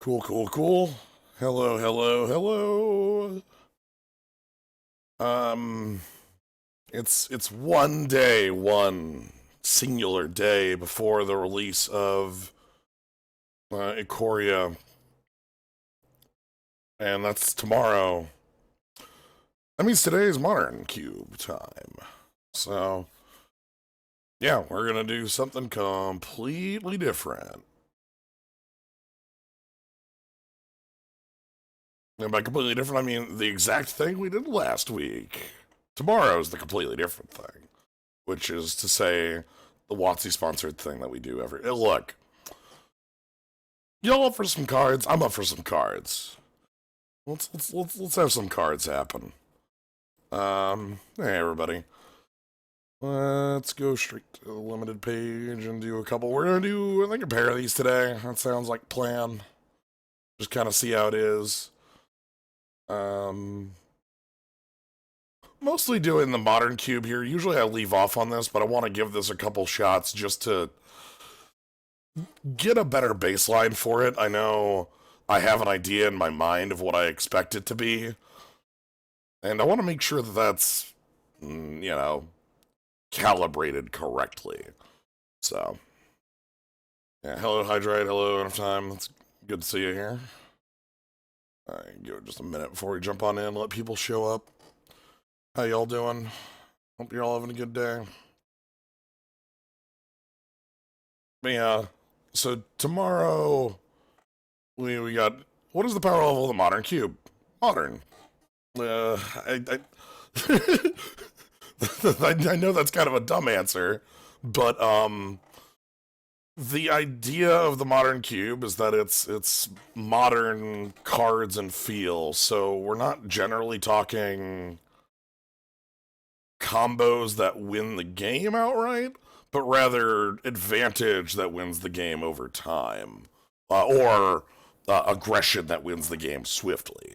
Cool, cool, cool. Hello, hello, hello. Um, it's one day, one singular day before the release of Ikoria, and that's tomorrow. That means today is Modern Cube time. So, yeah, we're gonna do something completely different. And by completely different, I mean the exact thing we did last week. Tomorrow's the completely different thing, which is to say the WotC sponsored thing that we do every. Look, y'all up for some cards? I'm up for some cards. Let's have some cards happen. Hey everybody, let's go straight to the limited page and do a couple. We're gonna do I think a pair of these today. That sounds like plan. Just kind of see how it is. Um, Mostly doing the modern cube here. Usually I leave off on this, but I want to give this a couple shots just to get a better baseline for it. I know I have an idea in my mind of what I expect it to be, and I want to make sure that that's, calibrated correctly. So, yeah, hello, Hydride. Hello, enough time. It's good to see you here. All right, give it just a minute before we jump on in, let people show up. How y'all doing? Hope you're all having a good day. But yeah, so tomorrow we got what is the power level of the modern cube? Modern. I I know that's kind of a dumb answer, but the idea of the modern cube is that it's modern cards and feel. So we're not generally talking combos that win the game outright, but rather advantage that wins the game over time, or aggression that wins the game swiftly.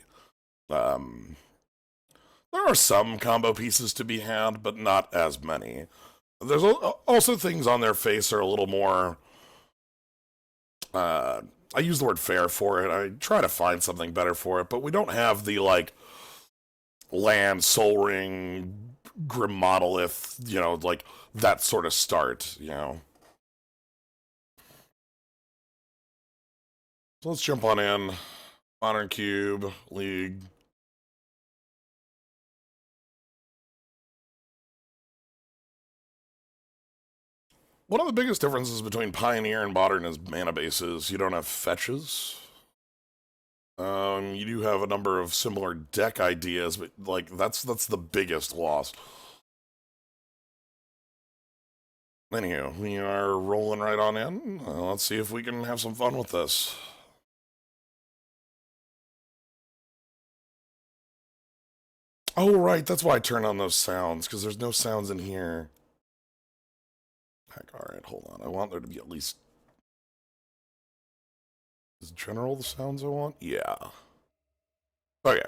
Um, there are some combo pieces to be had, but not as many. There's also things on their face are a little more. I use the word fair for it. I try to find something better for it, but we don't have the like land, soul ring, grim monolith, like that sort of start. So let's jump on in. Modern Cube, League. One of the biggest differences between Pioneer and Modern is mana bases. You don't have fetches. You do have a number of similar deck ideas, but like that's the biggest loss. Anywho, we are rolling right on in. Let's see if we can have some fun with this. Oh, right, that's why I turned on those sounds, because there's no sounds in here. Heck, alright, hold on. I want there to be at least... Is general the sounds I want? Yeah. Okay.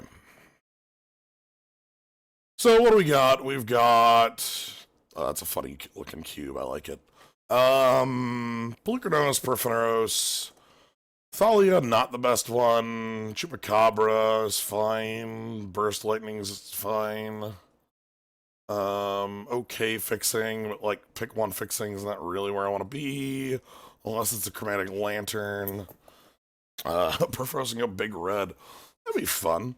So, what do we got? We've got... Oh, that's a funny looking cube. I like it. Pelucranos, Perforos, Thalia, not the best one. Chupacabra is fine. Burst Lightning's is fine. Okay fixing, but like pick one fixing is not really where I want to be. Unless it's a Chromatic Lantern. Perforos can go Big Red. That'd be fun.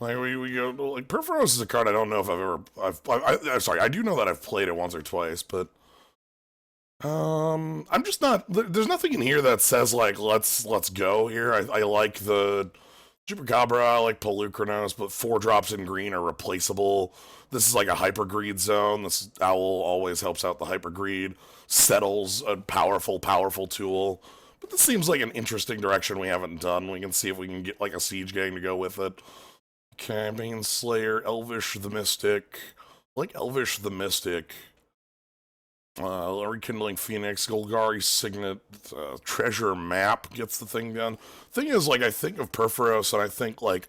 Like we go like Perforos is a card I don't know if I'm sorry, I do know that I've played it once or twice, but I'm just not. There's nothing in here that says like let's go here. I like the Chupacabra, I like Pelucranos, but 4 drops in green are replaceable. This is like a hyper greed zone. This owl always helps out the hyper greed. Settles a powerful tool. But this seems like an interesting direction we haven't done. We can see if we can get like a siege gang to go with it. Campaign Slayer, Elvish the Mystic. I like Elvish the Mystic. Rekindling Phoenix, Golgari Signet, Treasure Map gets the thing done. Thing is, like, I think of Perforos and I think like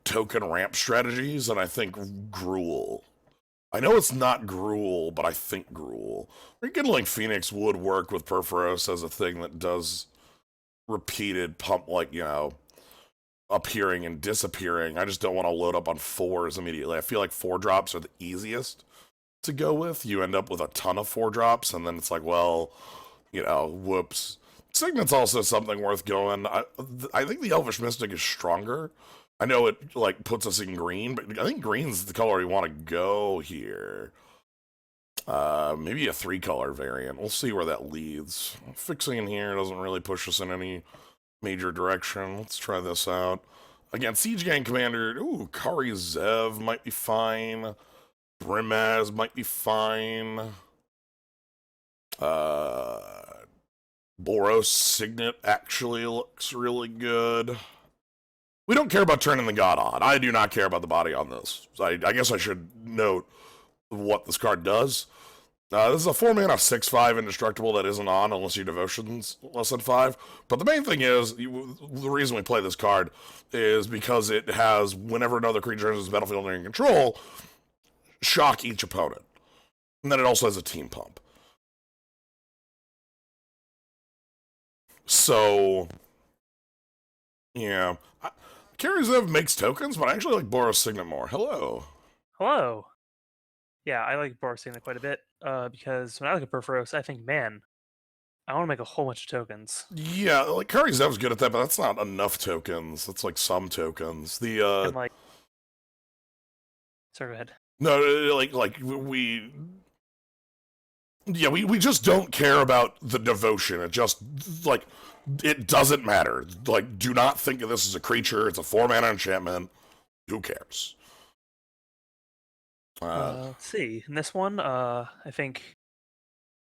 token ramp strategies, and I think Gruel. I know it's not Gruel, but I think Gruel. Rekindling Phoenix would work with Perforos as a thing that does repeated pump, like, appearing and disappearing. I just don't want to load up on 4s immediately. I feel like 4-drops are the easiest to go with. You end up with a ton of 4-drops, and then it's like, well, whoops. Signet's also something worth going. I think the Elvish Mystic is stronger. I know it, like, puts us in green, but I think green's the color we want to go here. Maybe a 3-color variant. We'll see where that leads. Fixing in here doesn't really push us in any major direction. Let's try this out. Again, Siege Gang Commander, Kari Zev might be fine. Brimaz might be fine. Boros Signet actually looks really good. We don't care about turning the god on. I do not care about the body on this. I guess I should note what this card does. This is a 4-mana 6/5 indestructible that isn't on unless your devotion's less than 5. But the main thing is, the reason we play this card is because it has, whenever another creature enters the battlefield under your control, shock each opponent. And then it also has a team pump. So, yeah. Kari Zev makes tokens, but I actually like Boros Signet more. Hello. Hello. Yeah, I like Boros Signet quite a bit, because when I look at Perforos, I think, man, I want to make a whole bunch of tokens. Yeah, like, Kari Zev's good at that, but that's not enough tokens. That's like some tokens. And like, sorry, go ahead. No, we just don't care about the devotion. It just, like, it doesn't matter. Like, do not think of this as a creature. It's a 4-mana enchantment. Who cares? Let's see. In this one, I think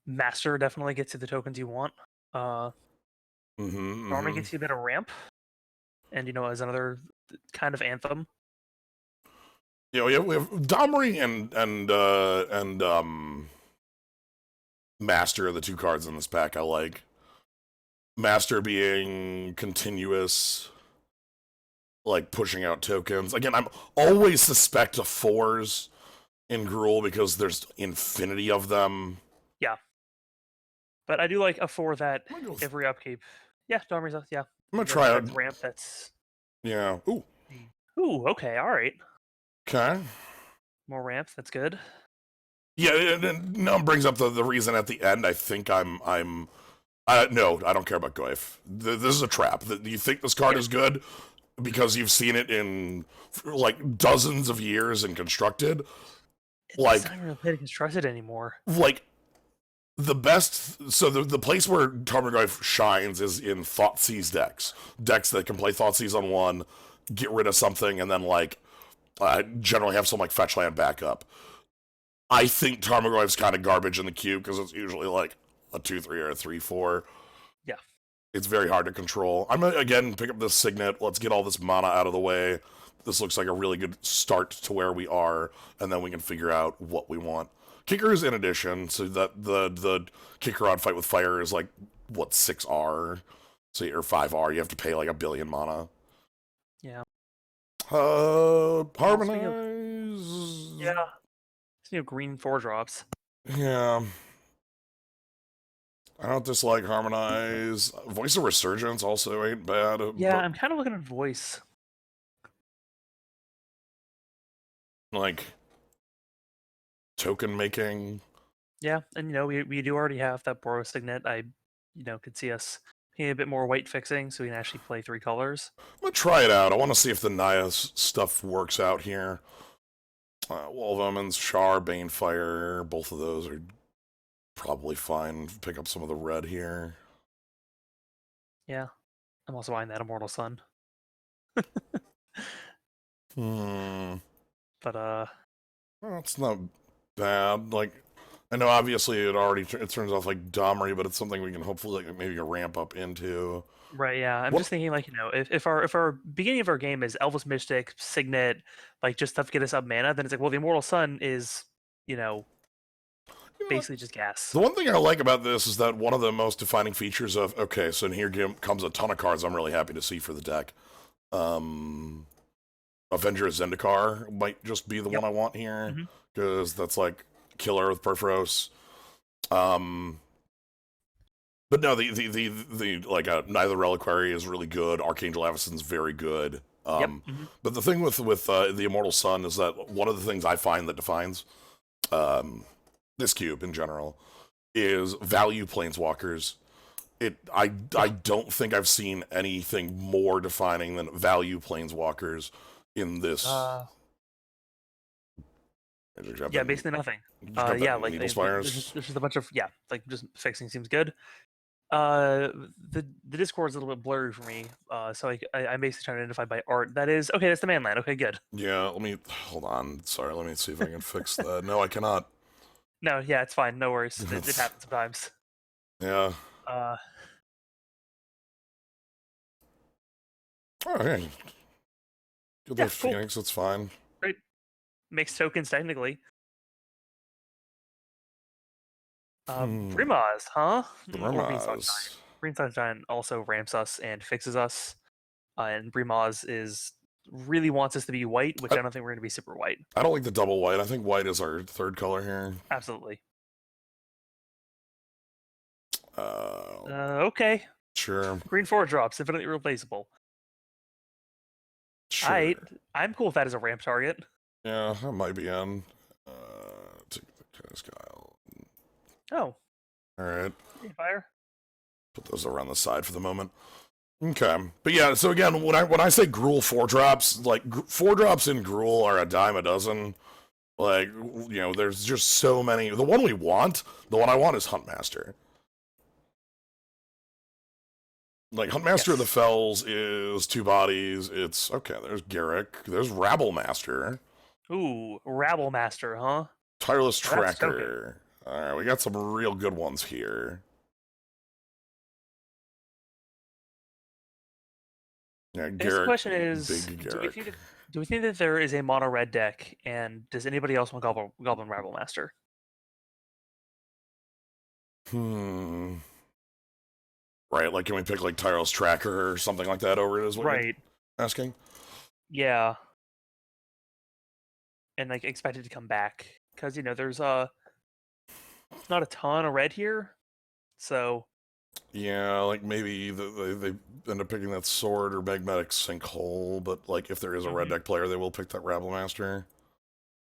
Master definitely gets you the tokens you want. Normally gets you a bit of ramp, and as another kind of anthem. Yeah, we have Domri and Master are the 2 cards in this pack I like. Master being continuous, like, pushing out tokens. Again, I'm always suspect of 4s in Gruul because there's infinity of them. Yeah. But I do like a 4 that every upkeep. Yeah, Domri's yeah. I'm gonna try out ramp that's. Yeah. Ooh, okay, alright. Okay. More ramp, that's good. Yeah, and now brings up the reason at the end. I think no, I don't care about Goyf. This is a trap. You think this card is good because you've seen it in, like, dozens of years and constructed. It's not really constructed anymore. Like, the best, so the place where Tarmogoyf shines is in Thoughtseize decks. Decks that can play Thoughtseize on 1, get rid of something, and then, like, generally have some, like, fetch land backup. I think Tarmogoyf's kind of garbage in the cube because it's usually, like, a 2/3 or a 3/4. Yeah. It's very hard to control. I'm gonna, again, pick up this Signet. Let's get all this mana out of the way. This looks like a really good start to where we are, and then we can figure out what we want. Kickers in addition, so that the kicker on Fight with Fire is, like, what, 6R? So, or 5R, you have to pay like 1 billion mana. Yeah. Harmonize. Yeah. Green 4-drops. Yeah. I don't dislike Harmonize. Voice of Resurgence also ain't bad. Yeah, I'm kind of looking at Voice. Like, token making. Yeah, and we do already have that Boros Signet. I could see us being a bit more white fixing so we can actually play 3 colors. I'm gonna try it out. I want to see if the Naya stuff works out here. Wall of Omens, Char, Banefire, both of those are probably fine. Pick up some of the red here. Yeah. I'm also buying that Immortal Sun. But that's not bad. Like, I know obviously it turns off like Domri, but it's something we can hopefully, like, maybe ramp up into. Right, yeah. I'm just thinking, like, if our beginning of our game is Elvish Mystic, Signet, like, just stuff to get us up mana, then it's like, well, the Immortal Sun is, basically just gas. The one thing I like about this is that one of the most defining features of, okay, so in here comes a ton of cards I'm really happy to see for the deck. Avenger of Zendikar might just be the one I want here, because that's like killer with Perforos. But no, the like neither reliquary is really good. Archangel Avison's very good. Yep. Hmm. But the thing with the Immortal Sun is that one of the things I find that defines this cube in general is value planeswalkers. I don't think I've seen anything more defining than value planeswalkers in this. Yeah, basically nothing. Yeah, like there's just a bunch of like just fixing seems good. The Discord's a little bit blurry for me, so I'm basically trying to identify by art. That is okay. That's the mainland. Okay, good. Yeah, let me hold on. Sorry, let me see if I can fix that. No, I cannot. No, yeah, it's fine. No worries. It happens sometimes. Yeah. Uh, Oh, hey. Good yeah, luck, cool. Phoenix. It's fine. Great. Makes tokens technically. Brimaz, huh? Or Green Sunshine. Green Sunshine also ramps us and fixes us. And Brimaz is really wants us to be white, which I don't think we're going to be super white. I don't like the double white. I think white is our third color here. Absolutely. Uh, Okay. Sure. Green 4 drops, infinitely replaceable. Sure. I'm cool if that is a ramp target. Yeah, that might be in. Take the Kyle. Oh. Alright. Fire. Put those around the side for the moment. Okay. But yeah, so again, when I say Gruul 4-drops, like 4-drops in Gruul are a dime a dozen. Like, you know, there's just so many. The one we want, the one I want is Huntmaster. Like, Huntmaster of the Fells is 2 bodies. It's, okay, there's Garrick. There's Rabblemaster. Ooh, Rabblemaster, huh? Tireless Tracker. Alright, we got some real good ones here. Yeah, Garrick. The question is, do we think that there is a mono red deck, and does anybody else want Goblin Rabblemaster? Right, like can we pick like Tireless Tracker or something like that over it is what you're asking? Yeah. And like expect it to come back. Because, you know, there's not a ton of red here. So yeah, like maybe they end up picking that Sword or Magmatic Sinkhole, but like if there is a red deck player, they will pick that Rabblemaster.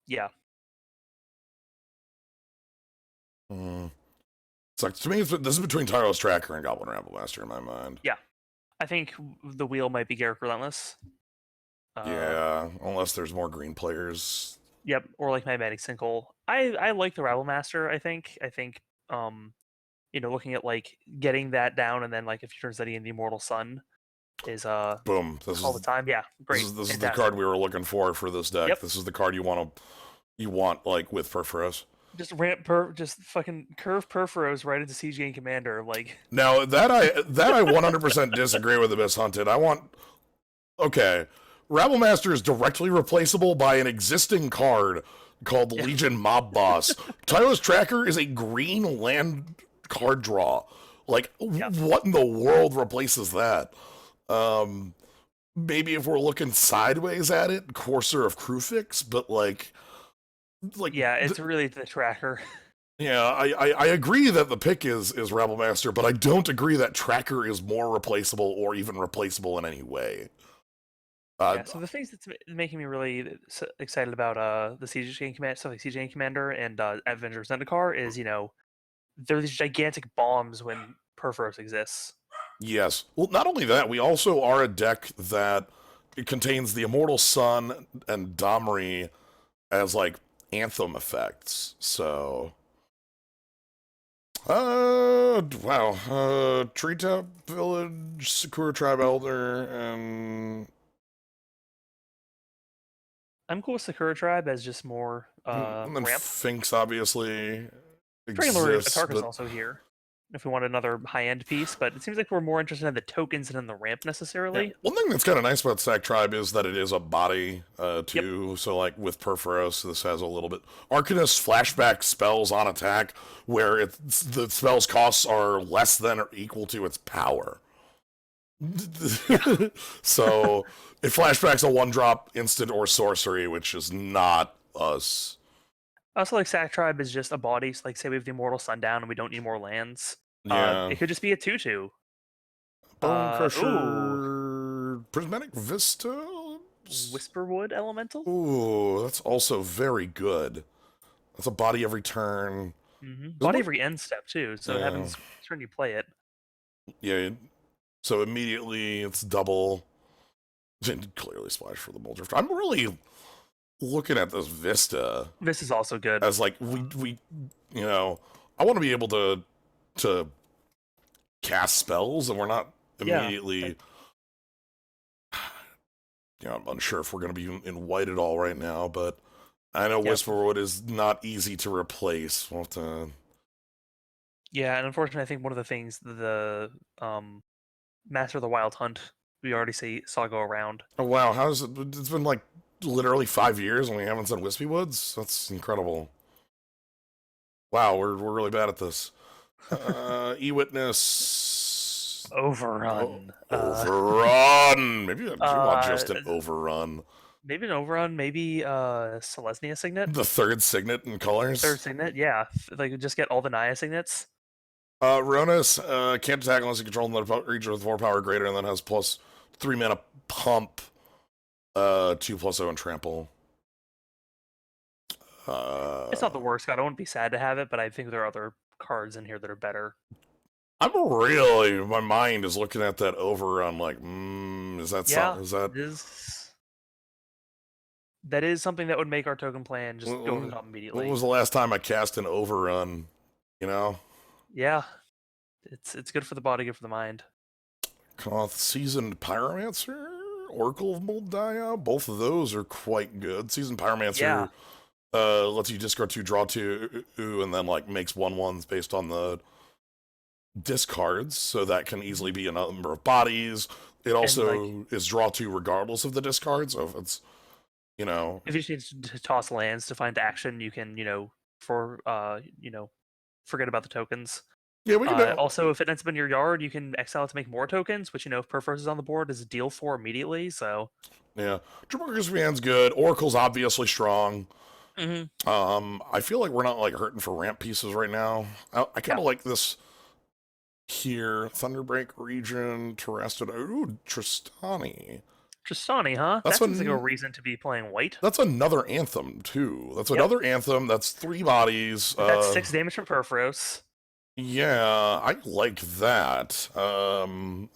Yeah. It's like, to me, this is between Tireless Tracker and Goblin Rabblemaster in my mind. Yeah. I think the wheel might be Garrick Relentless. Yeah, unless there's more green players. Yep, or like Magmatic Sinkhole. I like the Rabblemaster, I think. You know, looking at like getting that down and then like if you turn Zeddy into Immortal Sun is boom. This all the time. Yeah, great. This is the card we were looking for this deck. Yep. This is the card you want like with Perforos. Just just fucking curve Perforos right into Siege Game Commander. Like now that I 100% disagree with the Miss Hunted. Okay, Rabblemaster is directly replaceable by an existing card called the Legion Mob Boss. Tireless Tracker is a green land card draw. Like, what in the world replaces that? Maybe if we're looking sideways at it, Courser of Krufix, but like yeah, it's really the tracker. Yeah, I agree that the pick is Rabblemaster, but I don't agree that Tracker is more replaceable or even replaceable in any way. So the things that's making me really excited about the Siege Game Commander, stuff like Siege Game Commander and Avengers Zendikar is, you know, there are these gigantic bombs when Perforos exists. Yes. Well, not only that, we also are a deck that it contains the Immortal Sun and Domri as like anthem effects. So wow. Treetop Village, Sakura Tribe Elder, and I'm cool with Sakura Tribe as just more and then ramp. Finks obviously Dragon Lord Atarka's also here. If we want another high-end piece, but it seems like we're more interested in the tokens than in the ramp necessarily. Yeah. One thing that's kind of nice about Sack Tribe is that it is a body, too. Yep. So, like, with Perforos, this has a little bit... Arcanist flashback spells on attack, where the spell's costs are less than or equal to its power. So, it flashbacks a 1-drop instant or sorcery, which is not us. Also, like, Sack Tribe is just a body. So, like, say we have the Immortal Sundown and we don't need more lands. Yeah. It could just be a 2/2. Bone Ooh. Crusher, Prismatic Vista. Whisperwood Elemental. Ooh, that's also very good. That's a body every turn. Body every end step too, so it happens each turn you play it. Yeah. So immediately it's double. Clearly splash for the Muldrift. I'm really looking at this Vista. This is also good. As like we you know, I want to be able to cast spells, and we're not immediately. You know, I'm unsure if we're going to be in white at all right now, but I know Whisperwood is not easy to replace. We'll have to. Yeah, and unfortunately, I think one of the things the Master of the Wild Hunt we already saw go around. Oh wow, how's it? It's been like literally 5 years, and we haven't said Wispy Woods. That's incredible. Wow, we're really bad at this. E-Witness. Overrun. Overrun. Maybe I do want just an overrun. Maybe an overrun. Maybe Selesnya Signet. The third Signet in colors. Third Signet, yeah. Like just get all the Naya Signets. Ronus can't attack unless you control the region with 4 power greater, and then has plus 3 mana pump, 2+0 and trample. It's not the worst card. I wouldn't be sad to have it, but I think there are other cards in here that are better. I'm really, my mind is looking at that overrun like, is that something? That is something that would make our token plan just go over the top immediately. When was the last time I cast an overrun? You know? Yeah. It's good for the body, good for the mind. Koth Seasoned Pyromancer, Oracle of Moldiah, both of those are quite good. Seasoned Pyromancer lets you discard 2, draw 2, and then like makes 1/1s based on the discards, so that can easily be a number of bodies. It also is draw 2 regardless of the discard, so if it's, you know, if you just need to toss lands to find action, you can, forget about the tokens. Yeah, we can also, if it ends up in your yard, you can exile it to make more tokens, which, if Perforce is on the board, is a deal for immediately, so. Yeah. Triple Man's good. Oracle's obviously strong. I feel like we're not like hurting for ramp pieces right now. I kind of like this here. Thunderbreak region, Terrasted. Ooh, Tristani. Tristani, huh? That seems like a reason to be playing white. That's another Anthem, too. That's another Anthem. That's 3 bodies. That's 6 damage from Perforos. Yeah, I like that.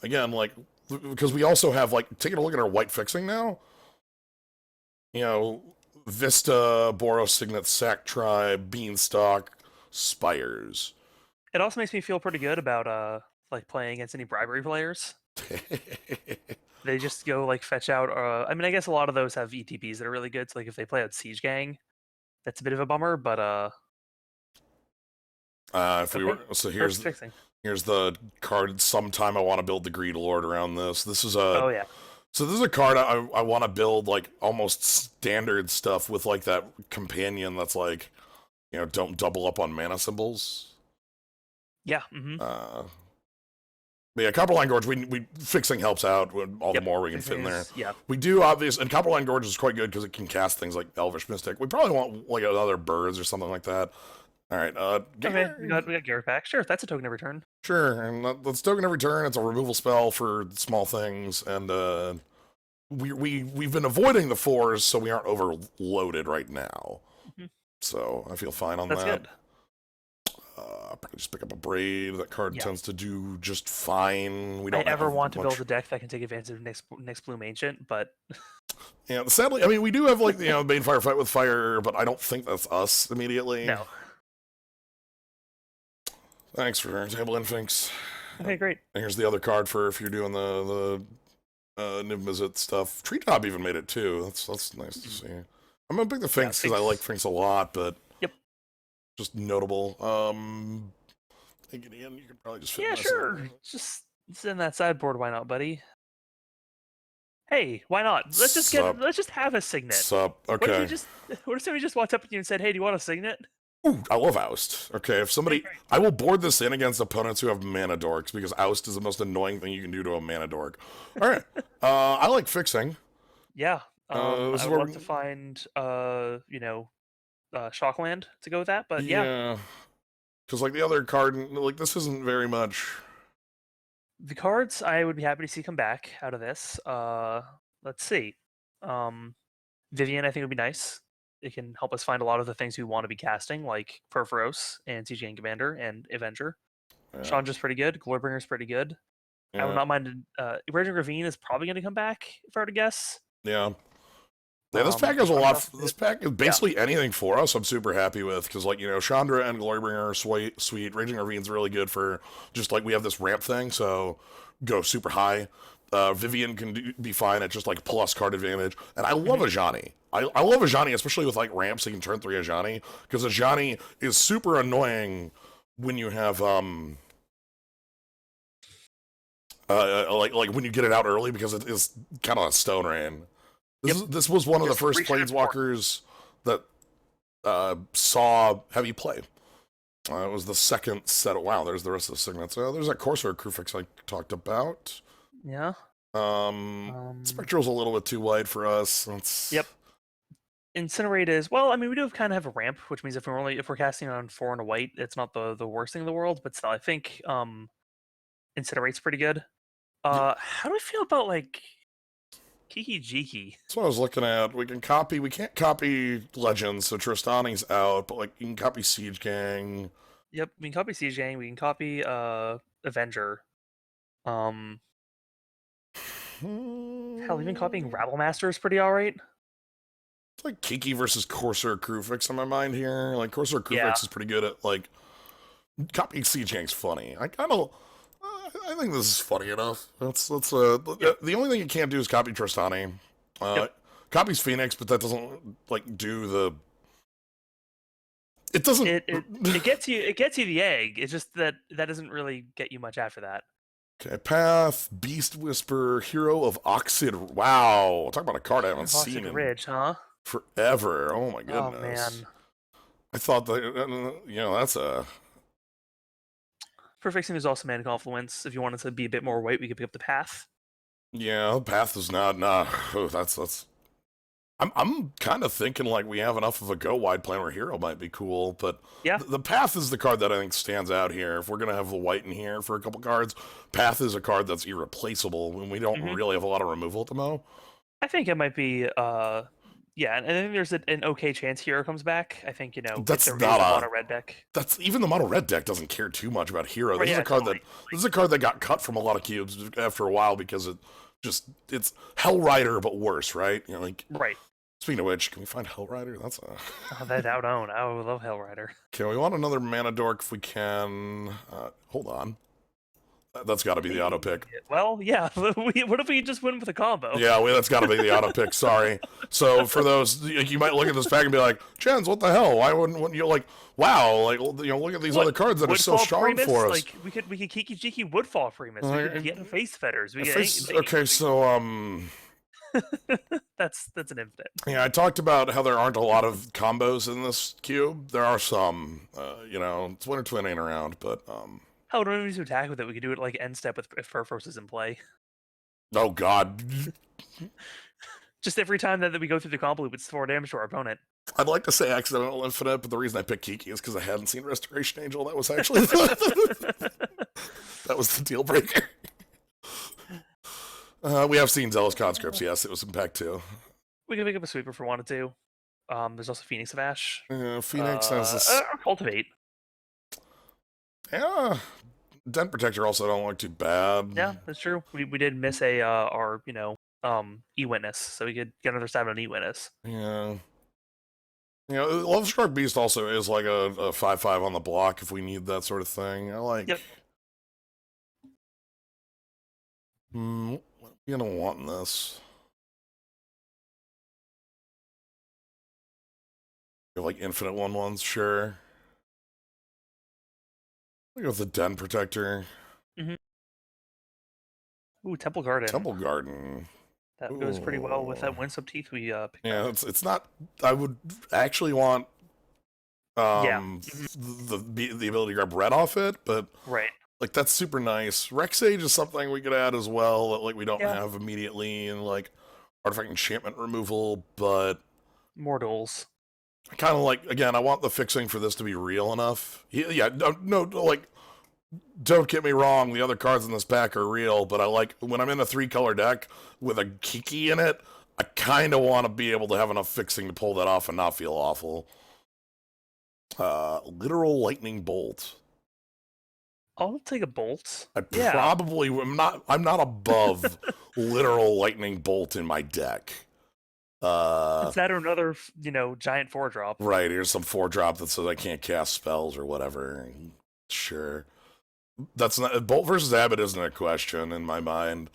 Again, like, because we also have, like, taking a look at our white fixing now. You know, Vista, Boros Signet, Sack Tribe, Beanstalk, Spires. It also makes me feel pretty good about, like, playing against any bribery players. They just go, like, fetch out, I mean, I guess a lot of those have ETBs that are really good, so, like, if they play out Siege Gang, that's a bit of a bummer, but, if we were, so here's the card. Sometime I want to build the Greed Lord around this. This is a So this is a card I want to build like almost standard stuff with like that companion that's like, don't double up on mana symbols. Yeah. But yeah, Copperline Gorge. We fixing helps out. All the more we can fit in there. Yeah. We do obviously, and Copperline Gorge is quite good because it can cast things like Elvish Mystic. We probably want like other birds or something like that. All right. Okay, we got Garrett back. Sure, that's a token every turn. Sure, and let's token every turn. It's a removal spell for small things, and we've been avoiding the 4s, so we aren't overloaded right now. So I feel fine on that. That's good. Probably just pick up a Braid. That card tends to do just fine. We don't ever want to build a deck that can take advantage of next Bloom Ancient, but yeah, sadly, I mean, we do have like Banefire Fight with Fire, but I don't think that's us immediately. No. Thanks for Table Infinx. Okay, great. And here's the other card for if you're doing the Niv-Mizzet stuff. Treetop even made it too. That's nice to see. I'm gonna pick the Finks because I like Finks a lot, but just notable. Take it in. You can probably just fit sure. Just send that sideboard. Why not, buddy? Hey, why not? Let's just have a Signet. Sup? Okay. What if somebody just walked up to you and said, "Hey, do you want a Signet?" Ooh, I love Oust. Okay, if somebody, I will board this in against opponents who have mana dorks because Oust is the most annoying thing you can do to a mana dork. All right, I like fixing. Yeah, I would love to find, Shockland to go with that, but yeah. Because like the other card, like this isn't very much. The cards I would be happy to see come back out of this. Let's see. Vivian, I think would be nice. It can help us find a lot of the things we want to be casting, like Furfuros and CGN Commander and Avenger. Yeah. Chandra's pretty good. Glorbringer's pretty good. Yeah. I would not mind. Raging Ravine is probably going to come back, if I were to guess. Yeah. Yeah, this pack has a lot. This pack is basically anything for us. I'm super happy with because, like, you know, Chandra and Glorybringer are sweet. Raging Ravine's really good for just like we have this ramp thing, so go super high. Vivian can be fine at just like plus card advantage, and I love Ajani. I love Ajani, especially with like ramps. So you can turn 3 Ajani because Ajani is super annoying when you have like when you get it out early because it is kind of a stone rain. This was one of the first planeswalkers that saw heavy play. It was the second set. Wow, there's the rest of the signets. There's that Corsair Crufix I talked about. Yeah. Spectral's a little bit too wide for us. Yep. Incinerate is, well, I mean, we do kind of have a ramp, which means if we're casting on 4 and a white, it's not the worst thing in the world, but still, I think Incinerate's pretty good. How do we feel about like Kiki Jiki? That's what I was looking at. We can't copy Legends, so Tristani's out, but like you can copy Siege Gang. Yep, we can copy Siege Gang, we can copy Avenger. Hell, even copying Rabble Master is pretty alright. It's like Kiki versus Corsair Crufix in my mind here. Like Corsair Crufix is pretty good at like copying Siege Gang's funny. I think this is funny enough. The only thing you can't do is copy Tristani. Copies Phoenix, but that doesn't like do the. It doesn't. It gets you. It gets you the egg. It's just that doesn't really get you much after that. Okay, Path, Beast Whisper, Hero of Oxid. Wow, talk about a card I haven't seen in Ridge, huh? Forever. Oh my goodness. Oh man. I thought that that's a. For fixing, there's also Mana Confluence. If you wanted to be a bit more white, we could pick up the Path. Yeah, Path is not. Nah, that's. I'm kind of thinking like we have enough of a go wide plan where Hero might be cool, but yeah, the Path is the card that I think stands out here. If we're gonna have the white in here for a couple cards, Path is a card that's irreplaceable when we don't really have a lot of removal at the mo. I think it might be. Yeah, and I think there's an okay chance Hero comes back. I think that's not a mono red deck. That's even the mono red deck doesn't care too much about Hero. This is a card this is a card that got cut from a lot of cubes after a while because it's Hell Rider but worse, right? Right. Speaking of which, can we find Hell Rider? That's that I would own. I would love Hell Rider. Okay, we want another mana dork if we can. Hold on. That's got to be the auto pick. Well, yeah. What if we just win with a combo? Yeah, that's got to be the auto pick. Sorry. So for those, you might look at this pack and be like, "Jens, what the hell? Why wouldn't you like? Wow, like look at these other cards that are so strong for us. Like we could Kiki Jiki Woodfall Primus. We could get Face Fetters. Okay, so that's an infinite. Yeah, I talked about how there aren't a lot of combos in this cube. There are some. Splinter Twin ain't around, but How do we need to attack with it? We could do it like end step if Furfros is in play. Oh God! Just every time that we go through the combo loop, it's 4 damage to our opponent. I'd like to say accidental infinite, but the reason I picked Kiki is because I hadn't seen Restoration Angel. That was actually that was the deal breaker. We have seen Zealous Conscripts. Yes, it was in pack 2. We can pick up a sweeper if we wanted to. There's also Phoenix of Ash. Phoenix has this. Cultivate. Yeah, Dent Protector also don't look too bad. Yeah, that's true. We did miss our E-Witness, so we could get another stab on E-Witness. Yeah. Love Struck Beast also is like a 5/5 on the block if we need that sort of thing. I like. Yep. What are we gonna want in this? Like infinite 1/1s, sure. We go with the Den Protector. Ooh, Temple Garden. Temple Garden. That goes pretty well with that Windswept Teeth we picked up. It's not. I would actually want the ability to grab red off it, but right. Like that's super nice. Rexage is something we could add as well that like we don't have immediately, and like artifact enchantment removal, but more duels. I kind of like, again, I want the fixing for this to be real enough. Yeah, no, like, don't get me wrong, the other cards in this pack are real, but I like, when I'm in a 3-color deck with a Kiki in it, I kind of want to be able to have enough fixing to pull that off and not feel awful. Literal lightning bolt. I'll take a bolt. Probably I'm not above literal lightning bolt in my deck. It's that or another, giant 4-drop. Right, here's some 4-drop that says I can't cast spells or whatever. Sure. That's not Bolt versus Abbott isn't a question in my mind.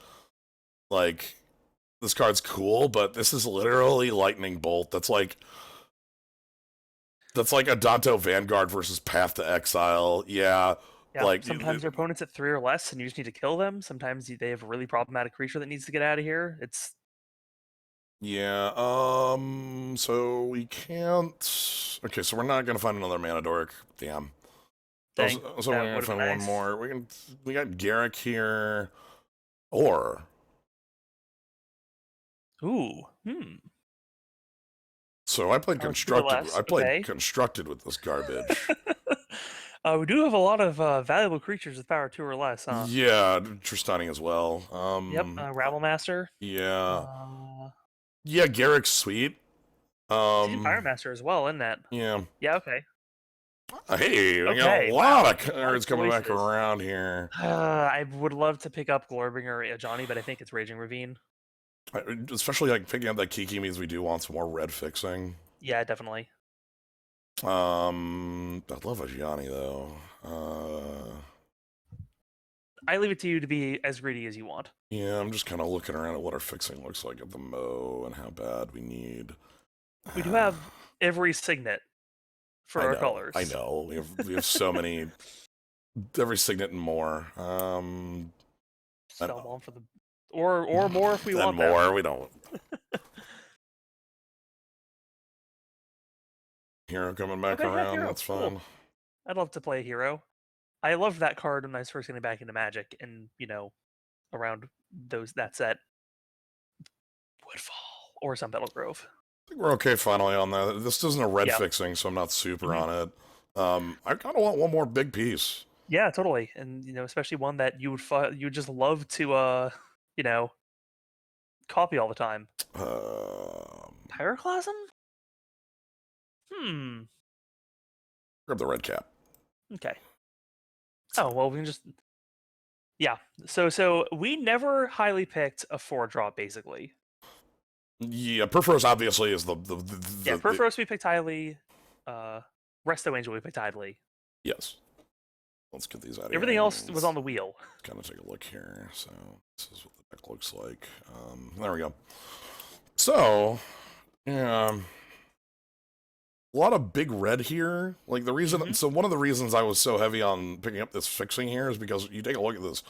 Like, this card's cool, but this is literally lightning bolt. That's like a Danto Vanguard versus Path to Exile. Yeah. Like, sometimes your opponent's at 3 or less, and you just need to kill them. Sometimes they have a really problematic creature that needs to get out of here. It's yeah. So we can't. Okay, so we're not gonna find another Mana Dork. Damn. Dang, so we're gonna find one more. We got Garrick here, or ooh. So I played Constructed. I played Constructed with this garbage. We do have a lot of valuable creatures with power 2 or less, huh? Yeah, Tristani as well. Yep, Rabblemaster. Yeah. Yeah, Garrick's sweet. Firemaster as well, isn't that? Yeah. Yeah, okay. Hey, we got a lot of cards coming back around here. I would love to pick up Glorbringer or Johnny, but I think it's Raging Ravine. Especially like picking up that Kiki means we do want some more red fixing. Yeah, definitely. I'd love a Gianni though. I leave it to you to be as greedy as you want. Yeah, I'm just kind of looking around at what our fixing looks like at the Mo and how bad we need. We do have every signet for our colors. I know. We have so many. Every signet and more. Spellbomb for the or more if we want more. That. We don't. Hero coming back around. Hero. That's fun. Cool. I'd love to play a hero. I loved that card when I was first getting back into Magic, and around that set, Woodfall or some Battle Grove. I think we're okay finally on that. This isn't a red fixing, so I'm not super on it. I kind of want one more big piece. Yeah, totally, and especially one that you would just love to copy all the time. Pyroclasm? Grab the red cap. Okay. Oh, well, we can just... Yeah, so we never highly picked a 4-drop, basically. Yeah, Perforos obviously is the Perforos we picked highly. Resto Angel we picked highly. Yes. Let's get these out of Everything else was on the wheel. Let's kind of take a look here. So, this is what the deck looks like. There we go. So, yeah... A lot of big red here. Like the reason, so one of the reasons I was so heavy on picking up this fixing here is because you take a look at this: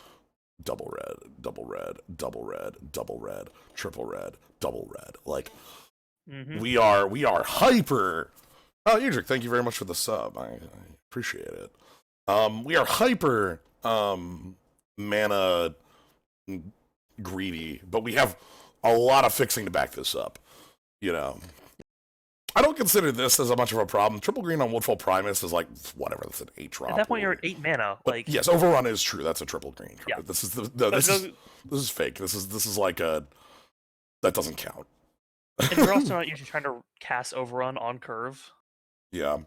double red, double red, double red, double red, triple red, double red. Like we are hyper. Oh, Udric, thank you very much for the sub. I appreciate it. We are hyper mana greedy, but we have a lot of fixing to back this up. I don't consider this as much of a problem. Triple green on Woodfall Primus is like, whatever, that's an 8-drop. At that point, you're at 8 mana. But yes, Overrun is true. That's a triple green card. Yeah. This is this is fake. This is like that doesn't count. And you're also not usually trying to cast Overrun on curve. Yeah.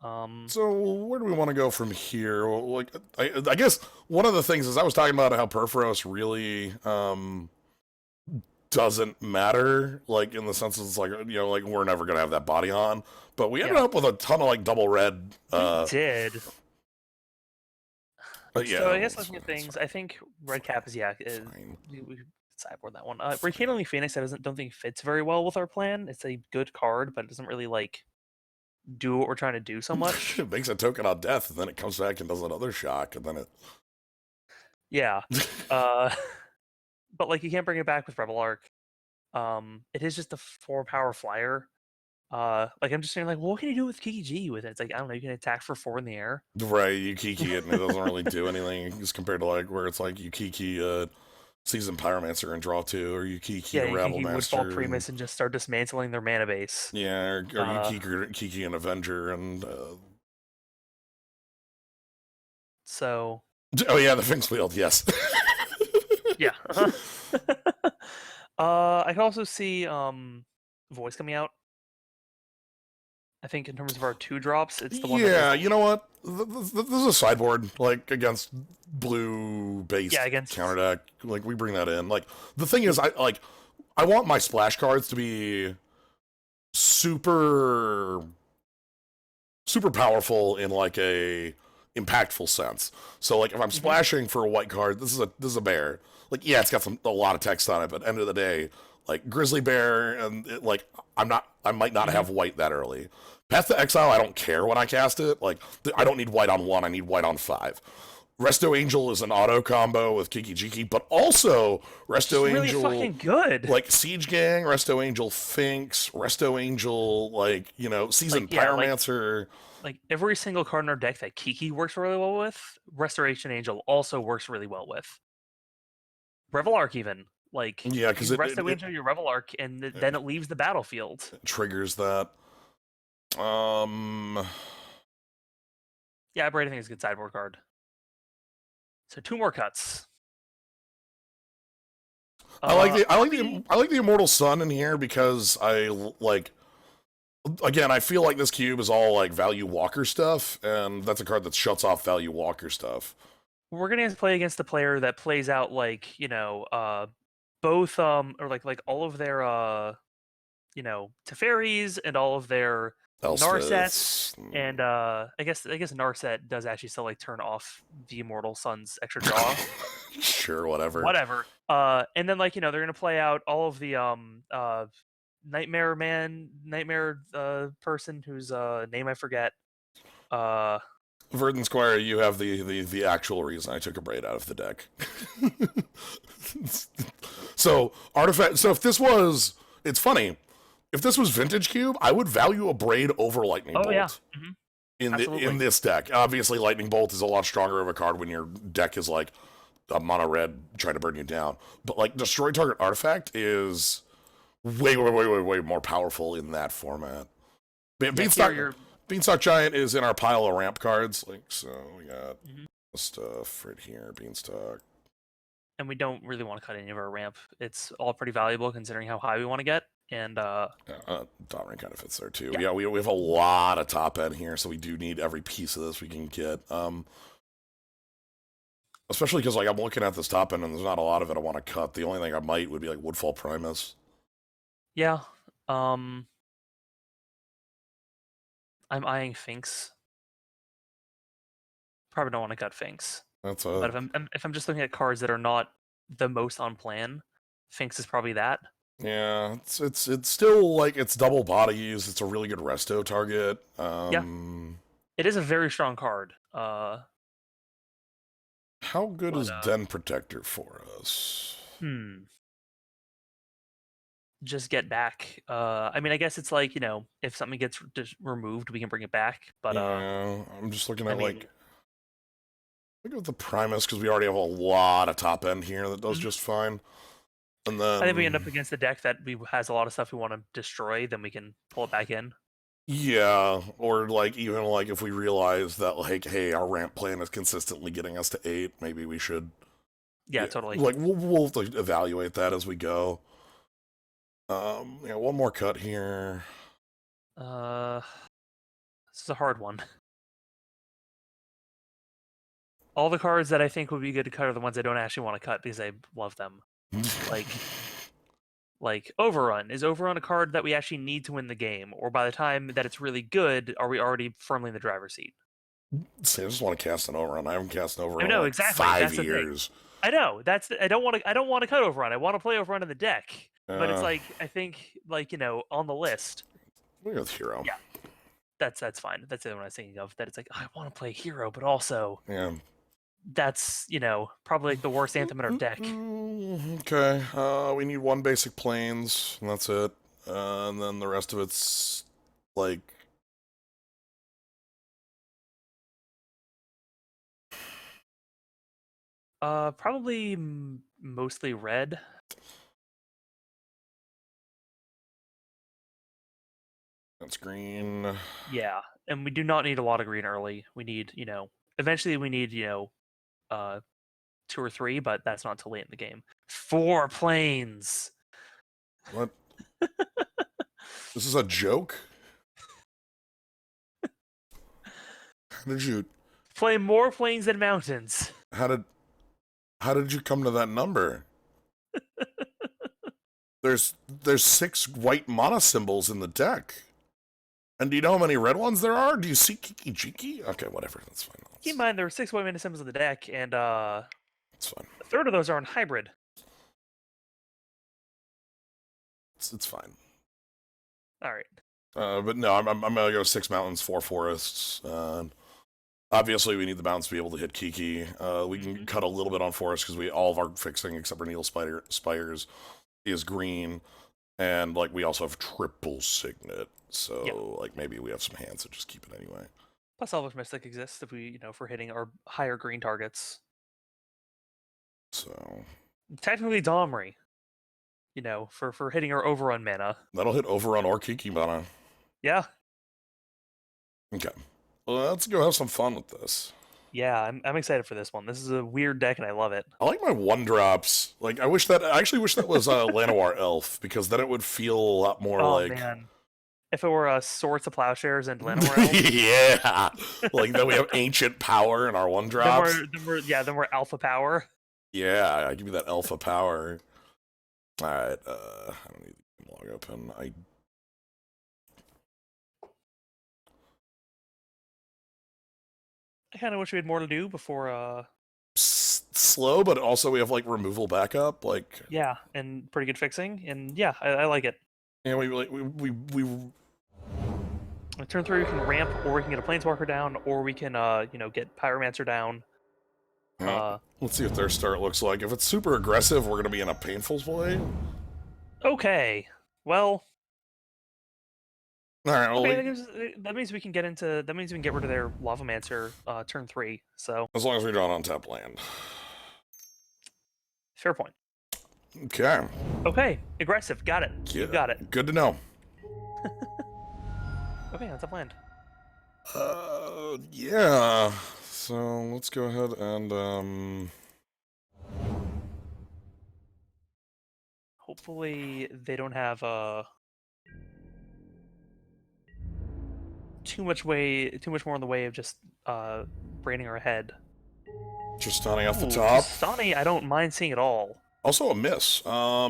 So where do we want to go from here? Like, I guess one of the things is I was talking about how Perforos really doesn't matter, like in the sense that it's like like we're never gonna have that body on, but we ended up with a ton of like double red. We did. But yeah, so I guess looking at things, I think red cap is we sideboard that one. Rekindling Phoenix, I don't think fits very well with our plan. It's a good card, but it doesn't really like do what we're trying to do so much. It makes a token on death, and then it comes back and does another shock, and then it. Yeah. But like you can't bring it back with Rebel Arc. It is just a 4-power flyer. Like I'm just saying, like, well, what can you do with Kiki G with it? It's like, I don't know, you can attack for 4 in the air. Right, you Kiki it and it doesn't really do anything as compared to like where it's like you Kiki Seasoned Pyromancer and draw 2, or you Kiki a you can Rabble keep Master. Woodfall Primus and just start dismantling their mana base. Yeah, or you Kiki an Avenger and. So. Oh yeah, the Finks Field, yes. Yeah. I can also see Voice coming out. I think in terms of our 2-drops, it's the one that. Yeah, you know what? This is a sideboard, like, against blue-based counter deck. Like, we bring that in. Like, the thing is, I want my splash cards to be super powerful in, like, a impactful sense. So, like, if I'm splashing for a white card, this is a bear. Like, yeah, it's got a lot of text on it, but end of the day, like, Grizzly Bear, and I might not have white that early. Path to Exile, I don't care when I cast it. Like, I don't need white on 1, I need white on 5. Resto Angel is an auto combo with Kiki Jiki, but also Resto Angel, really fucking good. Like Siege Gang, Resto Angel Finks, Resto Angel, like, you know, Seasoned Pyromancer. Like every single card in our deck that Kiki works really well with, Restoration Angel also works really well with. Revel Arc even. Like, yeah, because Resto Angel your Revel Arc, and then it leaves the battlefield. It triggers that. Yeah, Braid I think is a good sideboard card. So 2 more cuts. I like the Immortal Sun in here because I like. Again, I feel like this cube is all like Value Walker stuff, and that's a card that shuts off Value Walker stuff. We're gonna have to play against the player that plays out like, you know, both or like all of their you know, Teferis and all of their Narsets, and I guess Narset does actually still like turn off the Immortal Sun's extra draw. Sure, whatever. And then, like, you know, they're gonna play out all of the Nightmare person whose name I forget. Verdant Squire, you have the actual reason I took a Braid out of the deck. So artifact. So if this was, it's funny. If this was Vintage Cube, I would value a Braid over Lightning Bolt. Yeah. In this deck, obviously Lightning Bolt is a lot stronger of a card when your deck is like a mono red trying to burn you down. But like destroy target artifact is way more powerful in that format. Beanstalk Giant is in our pile of ramp cards. Like, so we got stuff right here. Beanstalk. And we don't really want to cut any of our ramp. It's all pretty valuable considering how high we want to get. And top rank kind of fits there too. Yeah, we have a lot of top end here, so we do need every piece of this we can get. Especially because like I'm looking at this top end and there's not a lot of it I want to cut. The only thing I might would be like Woodfall Primus. Yeah. I'm eyeing Finks. Probably don't want to cut Finks. But if I'm just looking at cards that are not the most on plan, Finks is probably that. Yeah, it's still like it's double bodies. It's a really good resto target. Yeah, it is a very strong card. How good is Den Protector for us? Just get back. I mean, I guess it's like, you know, if something gets removed, we can bring it back. But yeah, I'm just looking at like. We go with the Primus because we already have a lot of top end here that does just fine. And then I think we end up against a deck that has a lot of stuff we want to destroy, then we can pull it back in. Yeah, or like even like if we realize that like, hey, our ramp plan is consistently getting us to 8, maybe we should. Yeah, totally. Like we'll evaluate that as we go. Yeah, one more cut here. This is a hard one. All the cards that I think would be good to cut are the ones I don't actually want to cut because I love them. like Overrun. Is Overrun a card that we actually need to win the game? Or by the time that it's really good, are we already firmly in the driver's seat? See, I just want to cast an Overrun. I haven't cast an Overrun in like exactly. 5 years. I know. I don't want to cut Overrun. I want to play Overrun in the deck. But it's like, I think, like, you know, on the list. We go with Hero. Yeah. That's fine. That's the one I was thinking of. That it's like, I want to play Hero, but also that's, you know, probably like the worst anthem in our deck. Okay. We need 1 basic planes, and that's it. And then the rest of it's like probably mostly red. That's green. Yeah, and we do not need a lot of green early. We need, eventually we need, 2 or 3, but that's not till late in the game. 4 planes. What? This is a joke? How did you play more planes than mountains? How did you come to that number? There's 6 white mana symbols in the deck. And do you know how many red ones there are? Do you see Kiki Jiki? Okay, whatever. That's fine. Keep in mind there are 6 white mana symbols in the deck, and it's fine. A third of those are in hybrid. It's fine. All right. But no, I'm gonna go 6 mountains, 4 forests. Obviously, we need the mountains to be able to hit Kiki. We can cut a little bit on forest because all of our fixing, except for Needle Spires, is green, and like we also have triple Signet. So like maybe we have some hands that just keep it anyway. Plus, Elvish Mystic exists if we, if we're hitting our higher green targets. So technically, Domri. For hitting our overrun mana. That'll hit overrun or Kiki mana. Yeah. Okay. Well, let's go have some fun with this. Yeah, I'm excited for this one. This is a weird deck, and I love it. I like my 1-drops. Like, I actually wish that was Llanowar Elf, because then it would feel a lot more like... Oh, man. If it were Swords to Plowshares and Llanowar Elf. Yeah! Like, then we have Ancient Power in our 1-drops. Then we're Alpha Power. Yeah, give me that Alpha Power. Alright, I don't need the log open. I kind of wish we had more to do before, slow, but also we have, like, removal backup, like... Yeah, and pretty good fixing, and yeah, I like it. Yeah, we turn 3 we can ramp, or we can get a Planeswalker down, or we can, get Pyromancer down. Let's see what their start looks like. If it's super aggressive, we're gonna be in a painful play. Okay, well... All right. Well, that means we can get into. That means we can get rid of their Lavamancer turn 3. So as long as we draw an untapped land. Fair point. Okay. Okay. Aggressive. Got it. Yeah. You got it. Good to know. Okay, untapped land. Yeah. So let's go ahead and hopefully they don't have too much more in the way of just braining our head. Just stunning off the top. Stunning, I don't mind seeing it all. Also a miss. I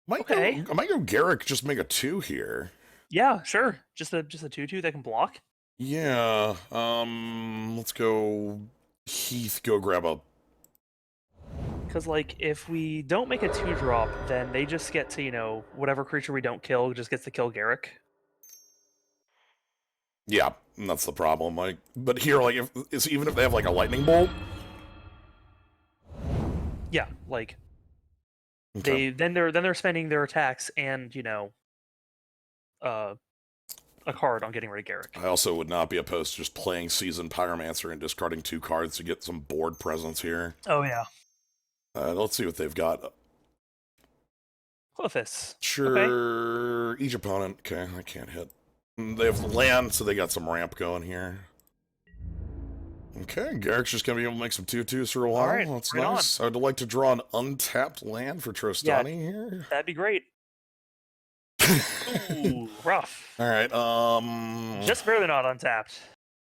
might go Garrick, just make a 2 here. Yeah, sure. Just a 2/2 that can block. Yeah. Let's go Heath, go grab a... Because, like, if we don't make a 2-drop, then they just get to, whatever creature we don't kill just gets to kill Garrick. Yeah, that's the problem. Like, but here, like, even if they have like a lightning bolt. Yeah, like they're spending their attacks and a card on getting rid of Garrick. I also would not be opposed to just playing Seasoned Pyromancer and discarding 2 cards to get some board presence here. Oh yeah. Let's see what they've got. Clothis. Sure. Okay. Each opponent. Okay, I can't hit. They have land, so they got some ramp going here. Okay, Garrick's just gonna be able to make some 2/2s for a while. Right, that's right nice. I'd like to draw an untapped land for Trostani here. That'd be great. Ooh, rough. All right. Just barely not untapped.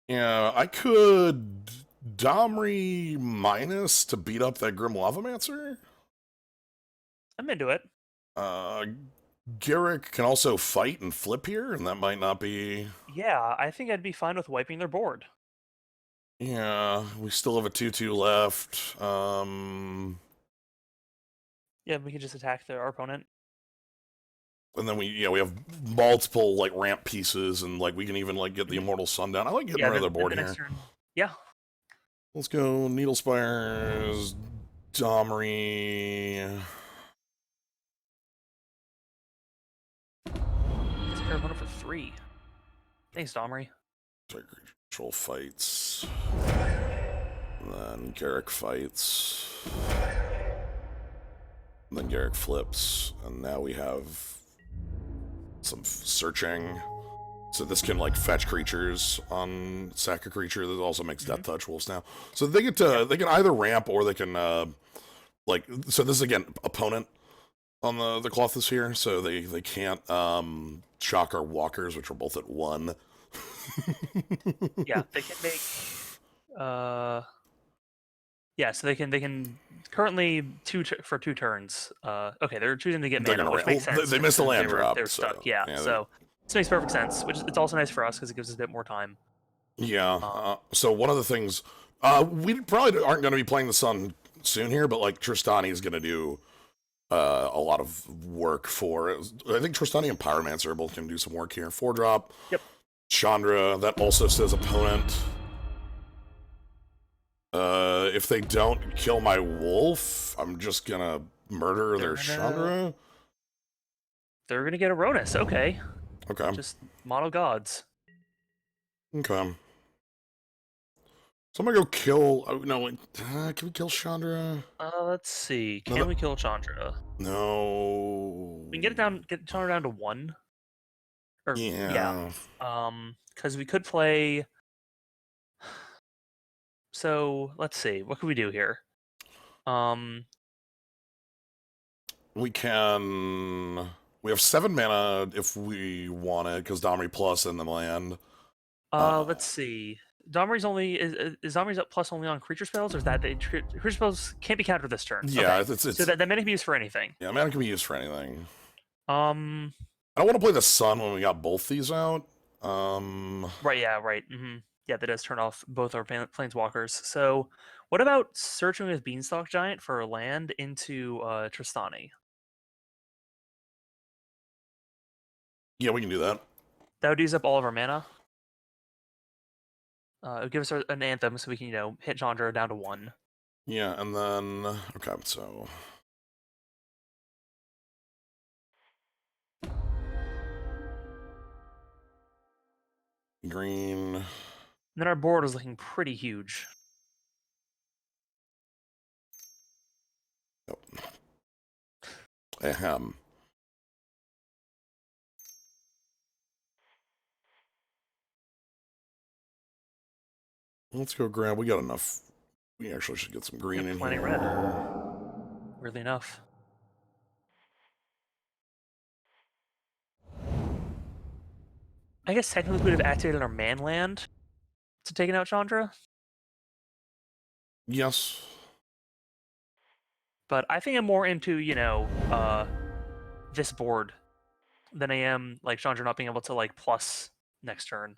Yeah, I could Domri minus to beat up that Grim Lavamancer. I'm into it. Garrick can also fight and flip here, and that might not be... Yeah, I think I'd be fine with wiping their board. Yeah, we still have a 2/2 left. Yeah, we can just attack our opponent. And then we have multiple like ramp pieces, and like we can even like get the Immortal Sundown. I like getting rid of their board here. Yeah. Let's go Needle Spires, Domri. Opponent for 3. Thanks, Domri. Control fights. And then Garrick fights. And then Garrick flips. And now we have some searching. So this can like fetch creatures on sack a creature. That also makes Death Touch wolves now. So they get to they can either ramp or they can like, so this is again opponent on the Colossus here, so they can't shock our walkers, which are both at 1. Yeah, they can make yeah, so they can currently for 2 turns. Okay, they're choosing to get mana, which makes sense. They missed the land drop. They're stuck. Yeah, so this makes perfect sense. Which it's also nice for us because it gives us a bit more time. Yeah. So one of the things we probably aren't going to be playing the Sun soon here, but like Tristani is going to do a lot of work for it. I think Tristani and Pyromancer both can do some work here. 4-drop. Yep. Chandra, that also says opponent. If they don't kill my wolf, I'm just gonna murder their Chandra. They're gonna get Aronis, okay. Okay. Just mono gods. Okay. So I'm gonna go kill. Oh, no, can we kill Chandra? Let's see. Can we kill Chandra? No. We can get Chandra down to 1. Or, yeah. Because we could play. So let's see. What can we do here? We can. We have 7 mana if we want it, because Domri plus in the land. Let's see. Domri's only is Domri's up plus only on creature spells, or is that creature spells can't be countered this turn? Yeah, okay. it's so that mana can be used for anything. Yeah, mana can be used for anything. I don't want to play the Sun when we got both these out. Right. Yeah. Right. Yeah, that does turn off both our planeswalkers. So, what about searching with Beanstalk Giant for a land into Tristani? Yeah, we can do that. That would use up all of our mana. It would give us an Anthem so we can, hit Chandra down to 1. Yeah, and then... Okay, so... Green... And then our board is looking pretty huge. Yep. Ahem. Let's go grab. We got enough. We actually should get some green in plenty here. Red. Really enough. I guess technically we would have activated our man land to taking out Chandra. Yes. But I think I'm more into, this board than I am like Chandra not being able to like plus next turn.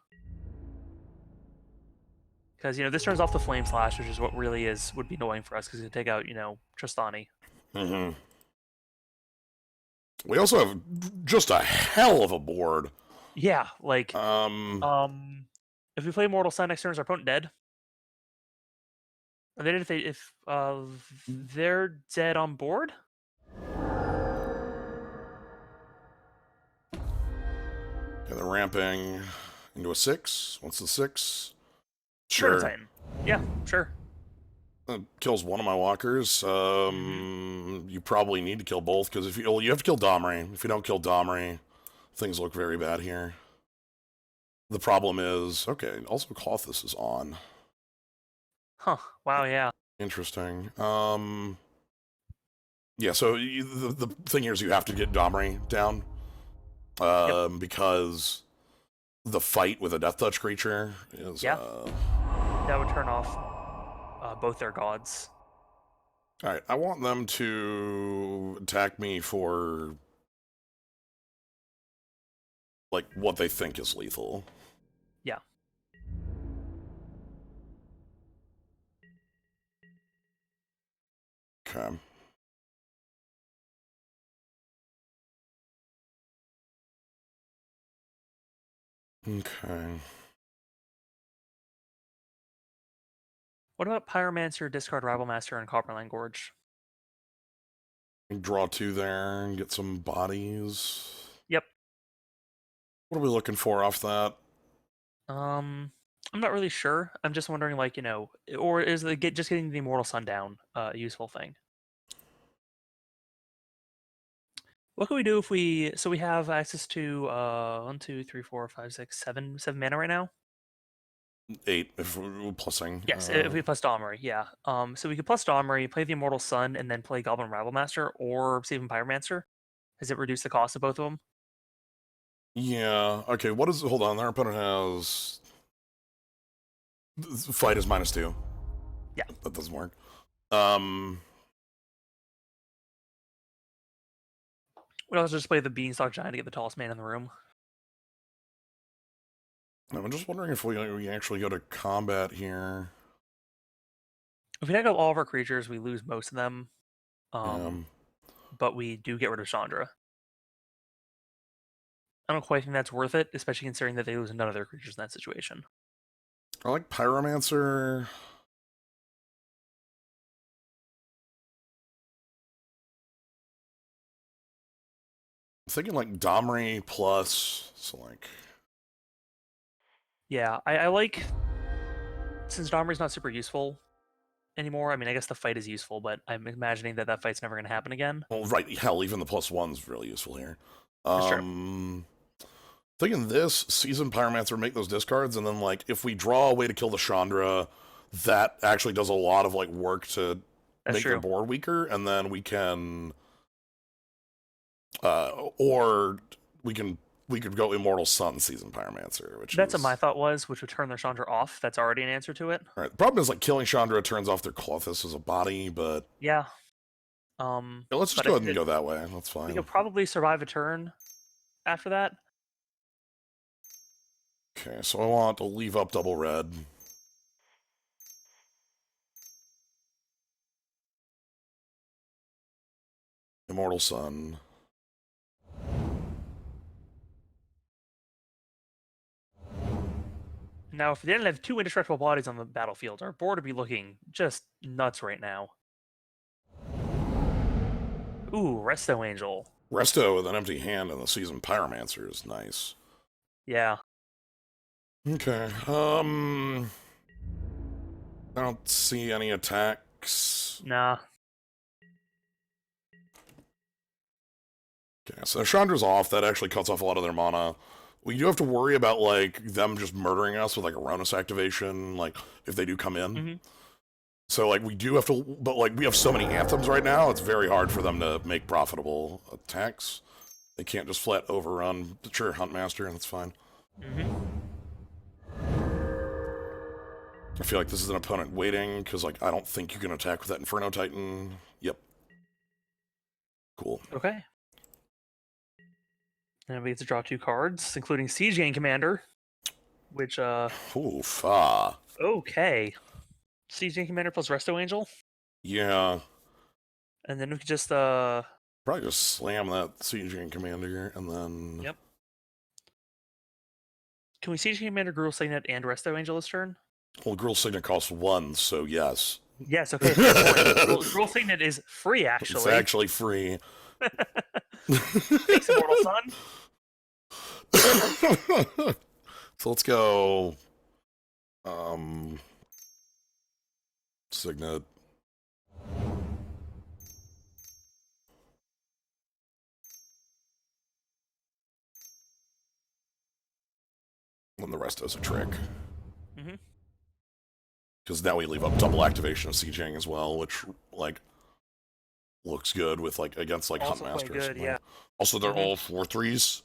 Because, this turns off the Flame Slash, which is what really would be annoying for us, because it could take out, Tristani. Mm-hmm. We also have just a hell of a board. Yeah, like, if we play Mortal Sun next turn, is our opponent dead? Are they dead if they're dead on board? Okay, they're ramping into a 6. What's the 6? Sure. Titan. Yeah, sure. Kills one of my walkers. You probably need to kill both, because if you have to kill Domri. If you don't kill Domri, things look very bad here. The problem is, okay, also Clothis is on. Huh. Wow, yeah. Interesting. Yeah, so the thing here is you have to get Domri down. Because the fight with a Death Touch creature is... Yeah. That would turn off both their gods. Alright, I want them to attack me for... like, what they think is lethal. Yeah. Okay. Okay. What about Pyromancer, discard Rival Master, and Copperline Gorge? Draw 2 there and get some bodies. Yep. What are we looking for off that? I'm not really sure. I'm just wondering, like, or is just getting the Immortal Sun down a useful thing? What can we do if we have access to 1, 2, 3, 4, 5, 6, 7 mana right now? 8 if we're plussing. Yes, if we plus Domri, yeah. So we could plus Domri, play the Immortal Sun, and then play Goblin Rabblemaster or Saving Pyromancer. Has it reduced the cost of both of them? Yeah. Okay. What is? Hold on. Our opponent has fight is -2. Yeah, that doesn't work. We'd also just play the Beanstalk Giant to get the tallest man in the room. I'm just wondering if we actually go to combat here. If we take out all of our creatures, we lose most of them. But we do get rid of Chandra. I don't quite think that's worth it, especially considering that they lose none of their creatures in that situation. I like Pyromancer. I'm thinking like Domri plus, so like... Yeah, I like... Since Domri's not super useful anymore, I mean, I guess the fight is useful, but I'm imagining that that fight's never going to happen again. Well, right, hell, even the +1's really useful here. That's true. Thinking this, Season Pyromancer, make those discards, and then, like, if we draw a way to kill the Chandra, that actually does a lot of, like, work to make the board weaker, and then we can... or we could go Immortal Sun Season Pyromancer, which That's what my thought was, which would turn their Chandra off. That's already an answer to it. Alright, the problem is, like, killing Chandra turns off their Clothis as a body, but... Yeah. Yeah, let's just go ahead and go that way. That's fine. We could probably survive a turn after that. Okay, so I want to leave up double red. Immortal Sun. Now, if we didn't have 2 indestructible bodies on the battlefield, our board would be looking just nuts right now. Ooh, Resto Angel. Resto with an empty hand and the Seasoned Pyromancer is nice. Yeah. Okay, I don't see any attacks. Nah. Okay, so Chandra's off. That actually cuts off a lot of their mana. We do have to worry about, like, them just murdering us with, like, a Ronus activation, like, if they do come in. Mm-hmm. So, like, we do have to... But, like, we have so many Anthems right now, it's very hard for them to make profitable attacks. They can't just flat overrun. Sure, Huntmaster, that's fine. Mm-hmm. I feel like this is an opponent waiting, because, like, I don't think you can attack with that Inferno Titan. Yep. Cool. Okay. And we get to draw 2 cards, including Siege Gang Commander, which, Oof, okay. Siege Gang Commander plus Resto Angel? Yeah. And then we could just, probably just slam that Siege Gang Commander, and then... Yep. Can we Siege Gang Commander, Gruul Signet, and Resto Angel this turn? Well, Gruul Signet costs 1, so yes. Yes, okay. Gruul Signet is free, actually. It's actually free. Thanks, Immortal Sun. So let's go... Signet. And the rest does a trick. Mm-hmm. Because now we leave up double activation of Sieging as well, which, like, looks good with, like, against, like, Huntmaster or something. Yeah. Also, they're all 4/3s.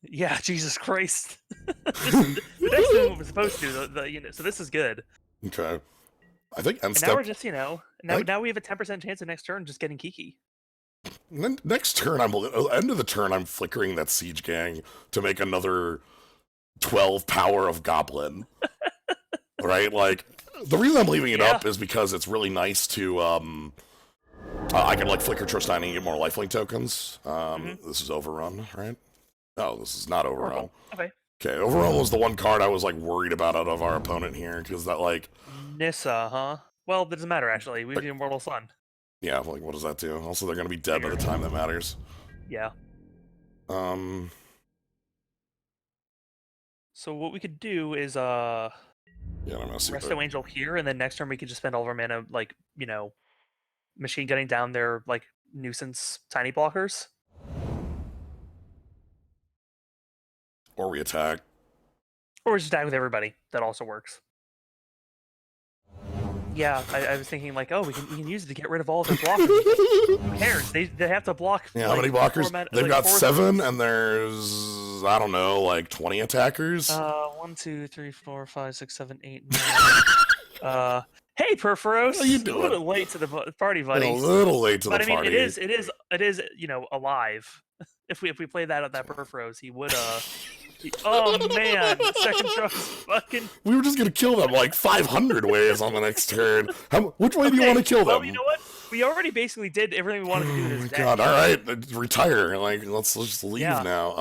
Yeah, Jesus Christ. The next doing what we're supposed to do, so this is good. Okay. I think and now we're just, now we have a 10% chance of next turn just getting Kiki. Next turn, end of the turn, I'm flickering that Siege Gang to make another 12 power of Goblin. Right? Like, the reason I'm leaving it up is because it's really nice to, I can, like, flicker Trostine and get more lifelink tokens. This is Overrun, right? No, this is not Overrun. Okay. Okay, Overrun was the one card I was, like, worried about out of our opponent here, because that, like... Nissa, huh? Well, it doesn't matter, actually. We have the Immortal Sun. Yeah, like, what does that do? Also, they're gonna be dead by the time that matters. Yeah. So what we could do is, Yeah, I'm gonna see. Resto Angel here, and then next turn we could just spend all of our mana, like, you know, machine gunning down their, like, nuisance tiny blockers. Or we attack. Or just attack with everybody. That also works. Yeah, I was thinking, like, oh, we can use it to get rid of all of their blockers. Who cares? They have to block. Yeah, like, how many blockers? They've got 7, and there's, I don't know, like 20 attackers. 1, 2, 3, 4, 5, 6, 7, 8, 9. Hey, Perforos. How you doing? A little late to the party, buddy. A little late to the party. But I mean, party. it is, you know, alive. If we play that at that Perforos, he would oh man, second choice fucking. We were just gonna kill them like 500 ways on the next turn. Which way do you want to kill them? You know what? We already basically did everything we wanted to do this day. God, all right, retire. Like, let's just leave now.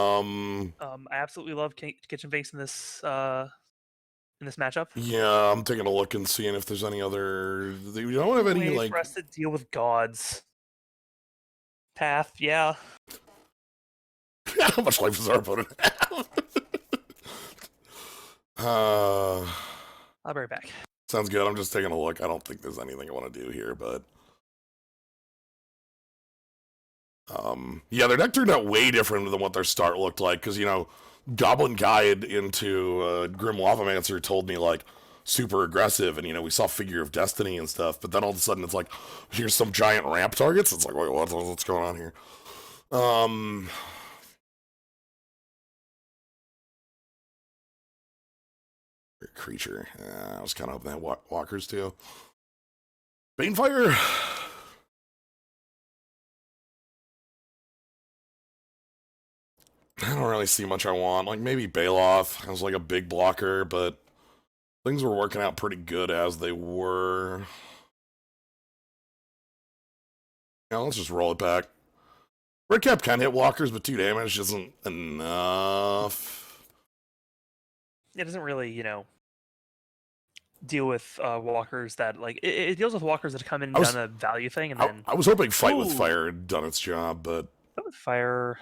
I absolutely love Kitchen Face in this matchup. Yeah, I'm taking a look and seeing if there's any other. We don't have any like. For us to deal with gods. Path, yeah. How much life does our opponent have? I'll be right back. Sounds good. I'm just taking a look. I don't think there's anything I want to do here, but yeah, their deck turned out way different than what their start looked like. Because, you know, Goblin Guide into Grim Lavamancer told me like super aggressive, and, you know, we saw Figure of Destiny and stuff. But then all of a sudden it's like, here's some giant ramp targets. It's like, wait, what's going on here? Creature. I was kind of hoping that walkers too. Banefire. I don't really see much I want. Like, maybe Bailoff has like a big blocker, but things were working out pretty good as they were. Yeah, let's just roll it back. Redcap can hit walkers, but 2 damage isn't enough. It doesn't really, you know, deal with walkers that, like, it deals with walkers that come in and done a value thing, and then I was hoping Fight with Fire had done its job, but Fight with Fire,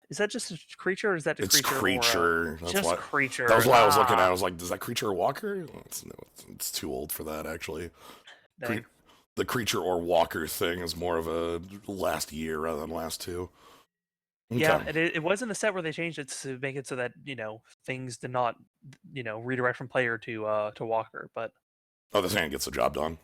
is that just a creature, or is that it's creature? That's just creature. That was why I was looking at. I was like, "Is that creature a walker?" It's too old for that, actually. The creature or walker thing is more of a last year rather than last 2. Okay. Yeah, it was in the set where they changed it to make it so that, you know, things did not, you know, redirect from player to walker, but this hand gets the job done.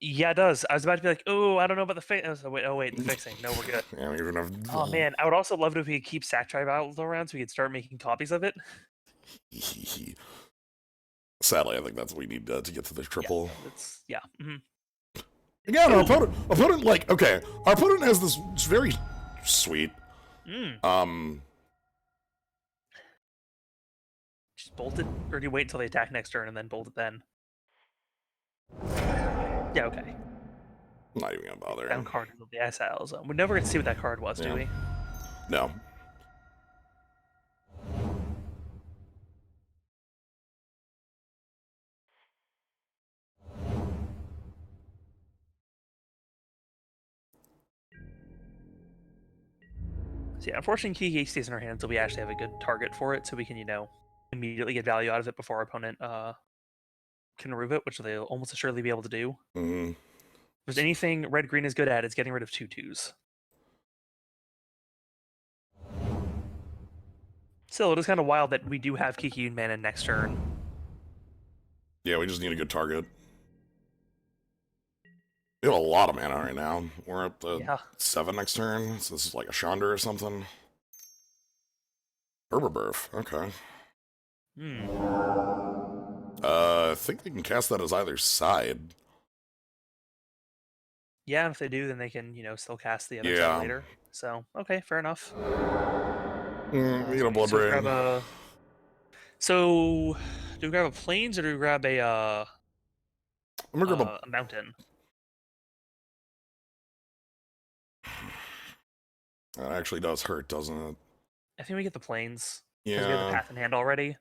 Yeah, it does. I was about to be like, oh, I don't know about the fix. Wait, the fixing. No, we're good. Yeah, we even have... Oh man, I would also love it if we could keep Sack Tribe out around so we could start making copies of it. Sadly, I think that's what we need to get to the triple. Yeah. Again, our opponent, like, okay, our opponent has this very sweet. Just bolt it, or do you wait until they attack next turn and then bolt it then? Yeah, okay. I'm not even gonna bother. Down card of the SL zone. We never get to see what that card was, do we? No. So yeah, unfortunately, Kiki stays in our hands until we actually have a good target for it, so we can, you know, immediately get value out of it before our opponent can remove it, which they'll almost assuredly be able to do. If there's anything red-green is good at, it's getting rid of 2/2s. Still, it is kind of wild that we do have Kiki mana next turn. Yeah, we just need a good target. We have a lot of mana right now. We're up to 7 next turn, so this is like a Chandra or something. Herberburf, okay. I think they can cast that as either side. Yeah, and if they do, then they can, you know, still cast the other side later. So, okay, fair enough. You get a Blood Rain. So, do we grab a Plains or do we grab a I'm gonna grab a Mountain? That actually does hurt, doesn't it? I think we get the Plains. Yeah. Because we have the Path in hand already.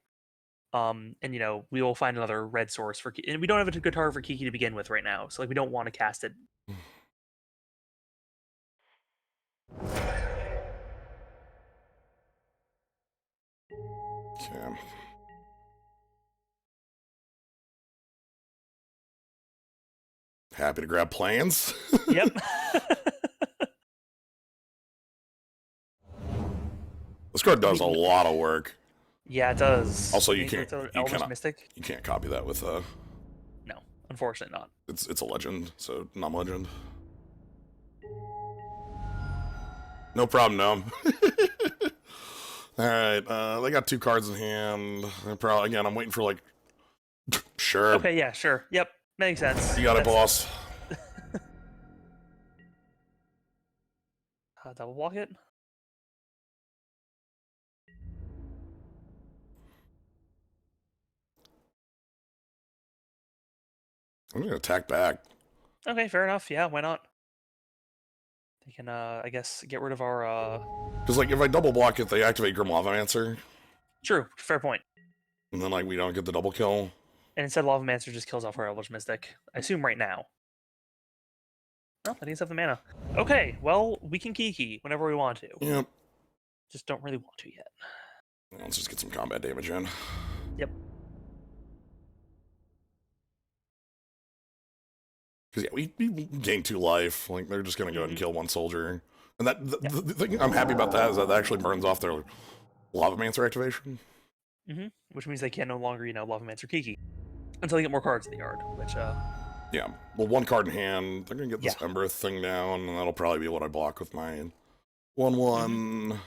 And, you know, we will find another red source for Kiki. And we don't have a good target for Kiki to begin with right now. So, like, we don't want to cast it. Okay. Happy to grab plans. Yep. This card does a lot of work. Yeah, it does. Also, you can't Mystic. You can't copy that with No, unfortunately not. It's a legend, so non-legend. No problem, Gnome. All right, they got 2 cards in hand. Again, I'm waiting for like. Sure. Okay, yeah, sure. Yep, makes sense. You got it, boss. Double block it. I'm gonna attack back. Okay, fair enough. Yeah, why not? They can, I guess, get rid of our, Because, like, if I double block it, they activate Grim Lavamancer. True, fair point. And then, like, we don't get the double kill. And instead, Lavamancer just kills off our Eldritch Mystic. I assume right now. Well, I think have the mana. Okay, well, we can Kiki whenever we want to. Yep. Just don't really want to yet. Let's just get some combat damage in. Yep. Because, yeah, we gain 2 life. Like, they're just going to go ahead and kill 1 soldier. And the thing I'm happy about that is that actually burns off their Lavamancer activation. Which means they can no longer, Lavamancer Kiki. Until they get more cards in the yard, which, Yeah, well, 1 card in hand. They're going to get this Embereth thing down, and that'll probably be what I block with my 1/1.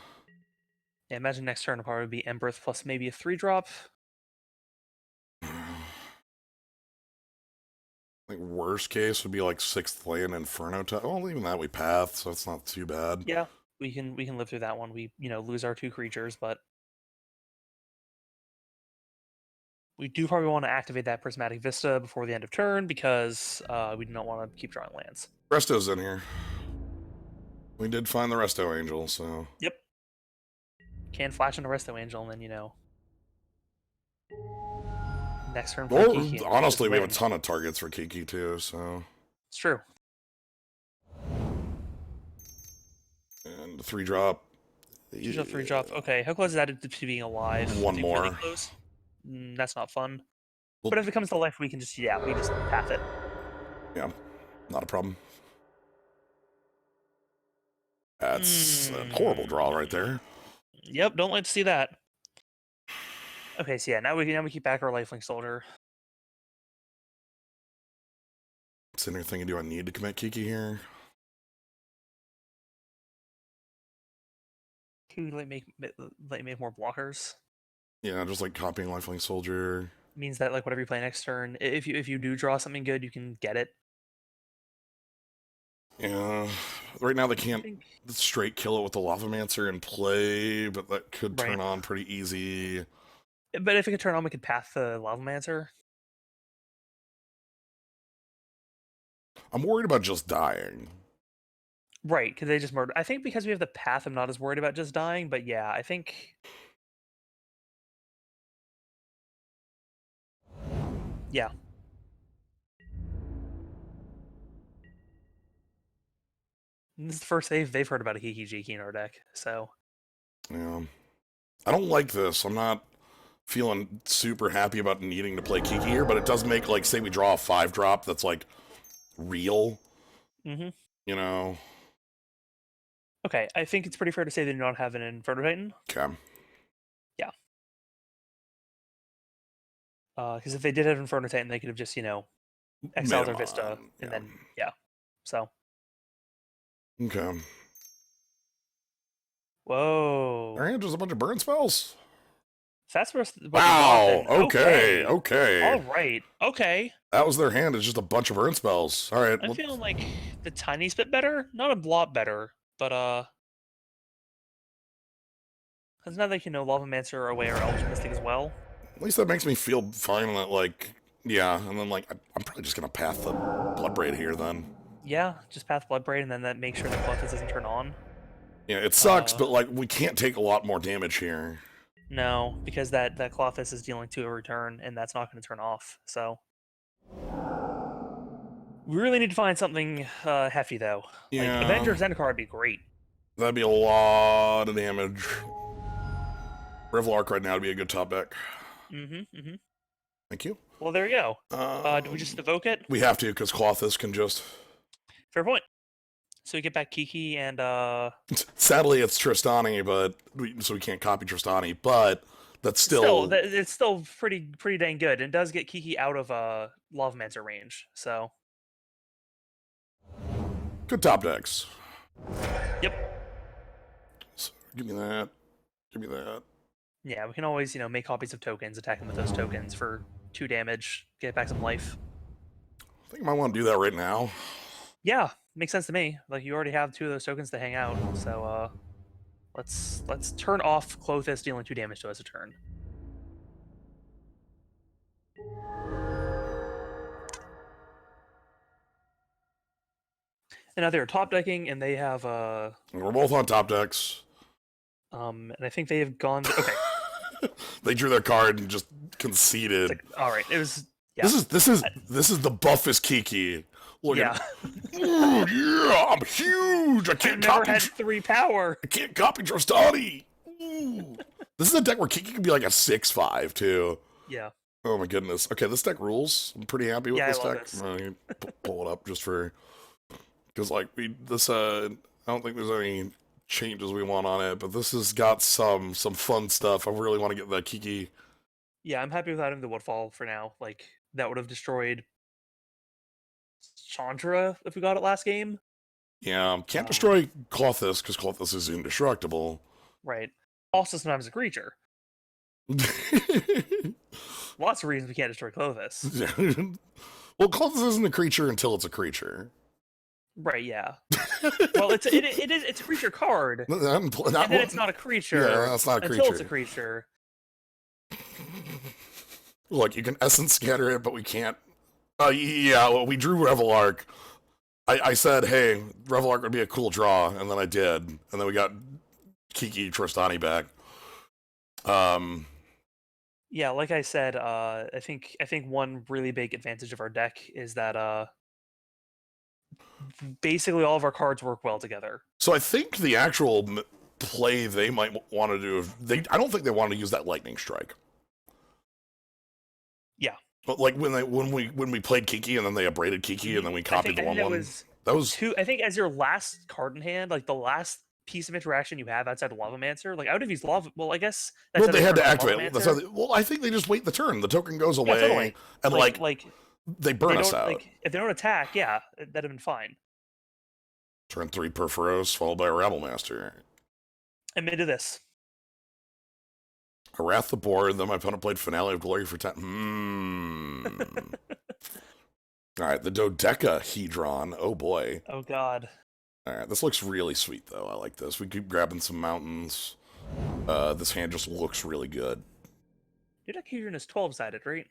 Yeah, imagine next turn will probably be Embereth plus maybe a 3-drop. Like, worst case would be like 6th land Inferno. Well, even that we path, so it's not too bad. Yeah, we can live through that one. We lose our 2 creatures, but we do probably want to activate that Prismatic Vista before the end of turn because we do not want to keep drawing lands. Resto's in here. We did find the Resto Angel, so. Yep. Can flash into Resto Angel, and then next turn. Honestly, we have a ton of targets for Kiki too, so. It's true. And 3-drop. 3-drop. Okay, how close is that to being alive? 1 more. Really close? That's not fun. Well, but if it comes to life, we can just path it. Yeah, not a problem. That's a horrible draw right there. Yep, don't like to see that. Okay, so yeah, now we keep back our lifelink soldier. What's anything do I need to commit Kiki here? Can we make more blockers? Yeah, just like copying lifelink soldier. Means that like whatever you play next turn, if you do draw something good, you can get it. Yeah, right now they can't straight kill it with the Lavamancer in play, but that could turn on pretty easy. But if it could turn on, we could path the Lavamancer. I'm worried about just dying. Right, because they just murder. I think because we have the path, I'm not as worried about just dying, but yeah, I think. Yeah. This is the first they've heard about a Kiki Jiki in our deck, so. Yeah. I don't like this. I'm not feeling super happy about needing to play Kiki here, but it does make, like, say we draw a 5-drop that's, like, real. You know? Okay, I think it's pretty fair to say they do not have an Inferno Titan. Okay. Yeah. Because if they did have Inferno Titan, they could have just, exiled their Vista, and then, so. Okay. Whoa. Alright, just a bunch of burn spells. That's what. Wow. Okay. All right. Okay. That was their hand. It's just a bunch of burn spells. All right. I'm feeling like the tiniest bit better, not a lot better, but because now they can Lavamancer away our Eldritch Mystic as well. At least that makes me feel fine. That like, yeah, and then like I'm probably just gonna path the Bloodbraid here then. Yeah, just path Bloodbraid, and then that makes sure the Colossus doesn't turn on. Yeah, it sucks, but like we can't take a lot more damage here. No, because that Colossus is dealing 2 every turn, and that's not going to turn off. So we really need to find something hefty, though. Yeah. Like Avengers Zendikar would be great. That'd be a lot of damage. Revelark right now would be a good top deck. Thank you. Well, there you go. Do we just evoke it? We have to, because Clothis can just... Fair point. So we get back Kiki and... Sadly, it's Tristani, so we can't copy Tristani, but that's still... It's still pretty dang good. And does get Kiki out of Lavamancer range, so... Good top decks. Yep. So, give me that. Give me that. Yeah, we can always, make copies of tokens, attack them with those tokens for 2 damage, get back some life. I think I might want to do that right now. Yeah, makes sense to me. Like, you already have 2 of those tokens to hang out, so let's turn off Clothis dealing 2 damage to us a turn. And now they're top decking, and they have We're both on top decks. And I think they have gone. Okay. They drew their card and just conceded. Like, all right, it was. Yeah. This is the buffest Kiki. Look yeah. Oh, yeah, I'm huge. I can't never had 3 power. I can't copy Trostani. This is a deck where Kiki can be like a 6/5 too. Yeah. Oh my goodness. Okay, this deck rules. I'm pretty happy with this deck. This. I'm gonna pull it up just for because like I don't think there's any changes we want on it, but this has got some fun stuff. I really want to get that Kiki. Yeah, I'm happy with adding the Woodfall for now. Like, that would have destroyed Chandra if we got it last game. Yeah, can't destroy Clothis because Clothis is indestructible. Right. Also, sometimes a creature. Lots of reasons we can't destroy Clothis. Well, Clothis isn't a creature until it's a creature. Right, yeah. Well, it's a creature card. And then it's not a creature. Yeah, that's not a creature. Until it's a creature. Look, you can Essence Scatter it, but we can't. Yeah, well, we drew Revelark. I said, hey, Revelark would be a cool draw, and then I did. And then we got Kiki Trostani back. Yeah, like I said, I think one really big advantage of our deck is that basically all of our cards work well together. So I think the actual play they might want to do, I don't think they want to use that Lightning Strike. Yeah. But like when we played Kiki and then they abraded Kiki and then we copied the 1/1. That was 2. I think as your last card in hand, like the last piece of interaction you have outside of Lavamancer, like I would have used Lava. Well, I guess that's they had to activate. Well, I think they just wait the turn. The token goes away, totally. And like they burn us out. Like, if they don't attack, yeah, that'd have been fine. Turn 3 Perforos, followed by a Rabble Master. I'm into this. I wrath the board, then my opponent played Finale of Glory for 10. Alright, the Dodecahedron. Oh boy. Oh god. Alright, this looks really sweet though. I like this. We keep grabbing some mountains. This hand just looks really good. Dodecahedron is 12-sided, right?